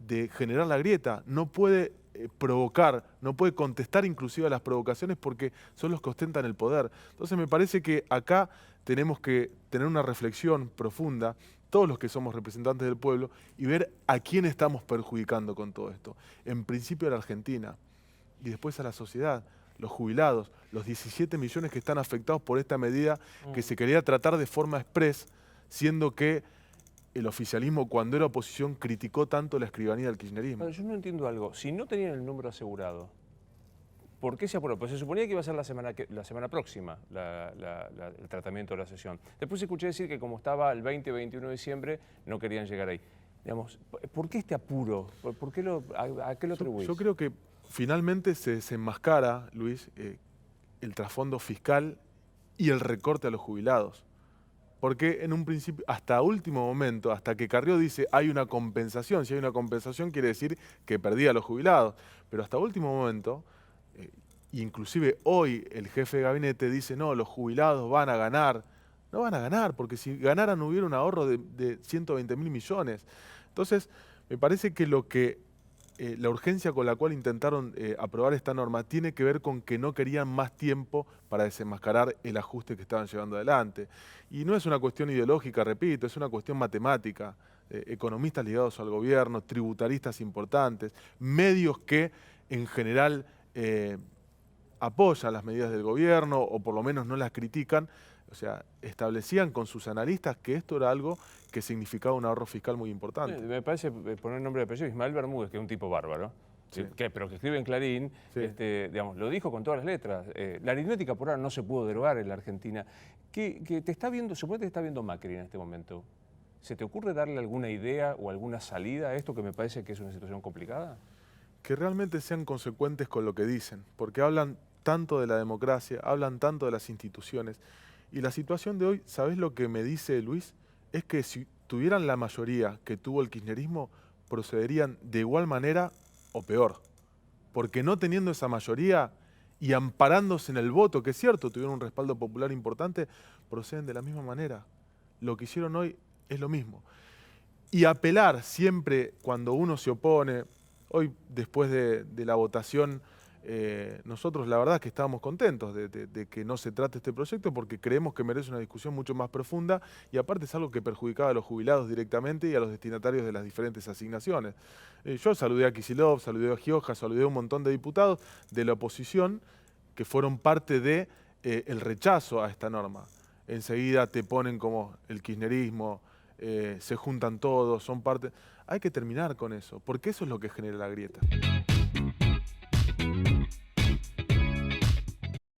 de generar la grieta. No puede provocar, no puede contestar inclusive a las provocaciones porque son los que ostentan el poder. Entonces me parece que acá tenemos que tener una reflexión profunda, todos los que somos representantes del pueblo, y ver a quién estamos perjudicando con todo esto. En principio a la Argentina, y después a la sociedad, los jubilados, los 17 millones que están afectados por esta medida que se quería tratar de forma express, siendo que el oficialismo, cuando era oposición, criticó tanto la escribanía del kirchnerismo. Bueno, yo no entiendo algo. Si no tenían el número asegurado, ¿por qué se apuró? Pues se suponía que iba a ser la semana próxima el tratamiento de la sesión. Después escuché decir que como estaba el 20 o 21 de diciembre, no querían llegar ahí. Digamos, ¿por qué este apuro? ¿A qué lo atribuís? Yo creo que finalmente se desenmascara, Luis, el trasfondo fiscal y el recorte a los jubilados. Porque en un principio, hasta último momento, hasta que Carrió dice hay una compensación, si hay una compensación quiere decir que perdía a los jubilados, pero hasta último momento, inclusive hoy el jefe de gabinete dice no, los jubilados van a ganar. No van a ganar, porque si ganaran hubiera un ahorro de 120.000 millones. Entonces, me parece que la urgencia con la cual intentaron aprobar esta norma tiene que ver con que no querían más tiempo para desenmascarar el ajuste que estaban llevando adelante. Y no es una cuestión ideológica, repito, es una cuestión matemática. Economistas ligados al gobierno, tributaristas importantes, medios que en general apoyan las medidas del gobierno o por lo menos no las critican. O sea, establecían con sus analistas que esto era algo que significaba un ahorro fiscal muy importante. Me parece poner el nombre de apellido, Ismael Bermúdez, que es un tipo bárbaro, sí. pero que escribe en Clarín, sí. Digamos, lo dijo con todas las letras. La aritmética por ahora no se pudo derogar en la Argentina. ¿Qué te está viendo? Suponete que está viendo Macri en este momento. ¿Se te ocurre darle alguna idea o alguna salida a esto que me parece que es una situación complicada? Que realmente sean consecuentes con lo que dicen, porque hablan tanto de la democracia, hablan tanto de las instituciones. Y la situación de hoy, ¿sabés lo que me dice Luis? Es que si tuvieran la mayoría que tuvo el kirchnerismo, procederían de igual manera o peor. Porque no teniendo esa mayoría y amparándose en el voto, que es cierto, tuvieron un respaldo popular importante, proceden de la misma manera. Lo que hicieron hoy es lo mismo. Y apelar siempre cuando uno se opone, hoy después de la votación, nosotros la verdad es que estábamos contentos de que no se trate este proyecto porque creemos que merece una discusión mucho más profunda y aparte es algo que perjudicaba a los jubilados directamente y a los destinatarios de las diferentes asignaciones. Yo saludé a Kicillof, saludé a Gioja, saludé a un montón de diputados de la oposición que fueron parte de el rechazo a esta norma. Enseguida te ponen como el kirchnerismo, se juntan todos, son parte... Hay que terminar con eso, porque eso es lo que genera la grieta.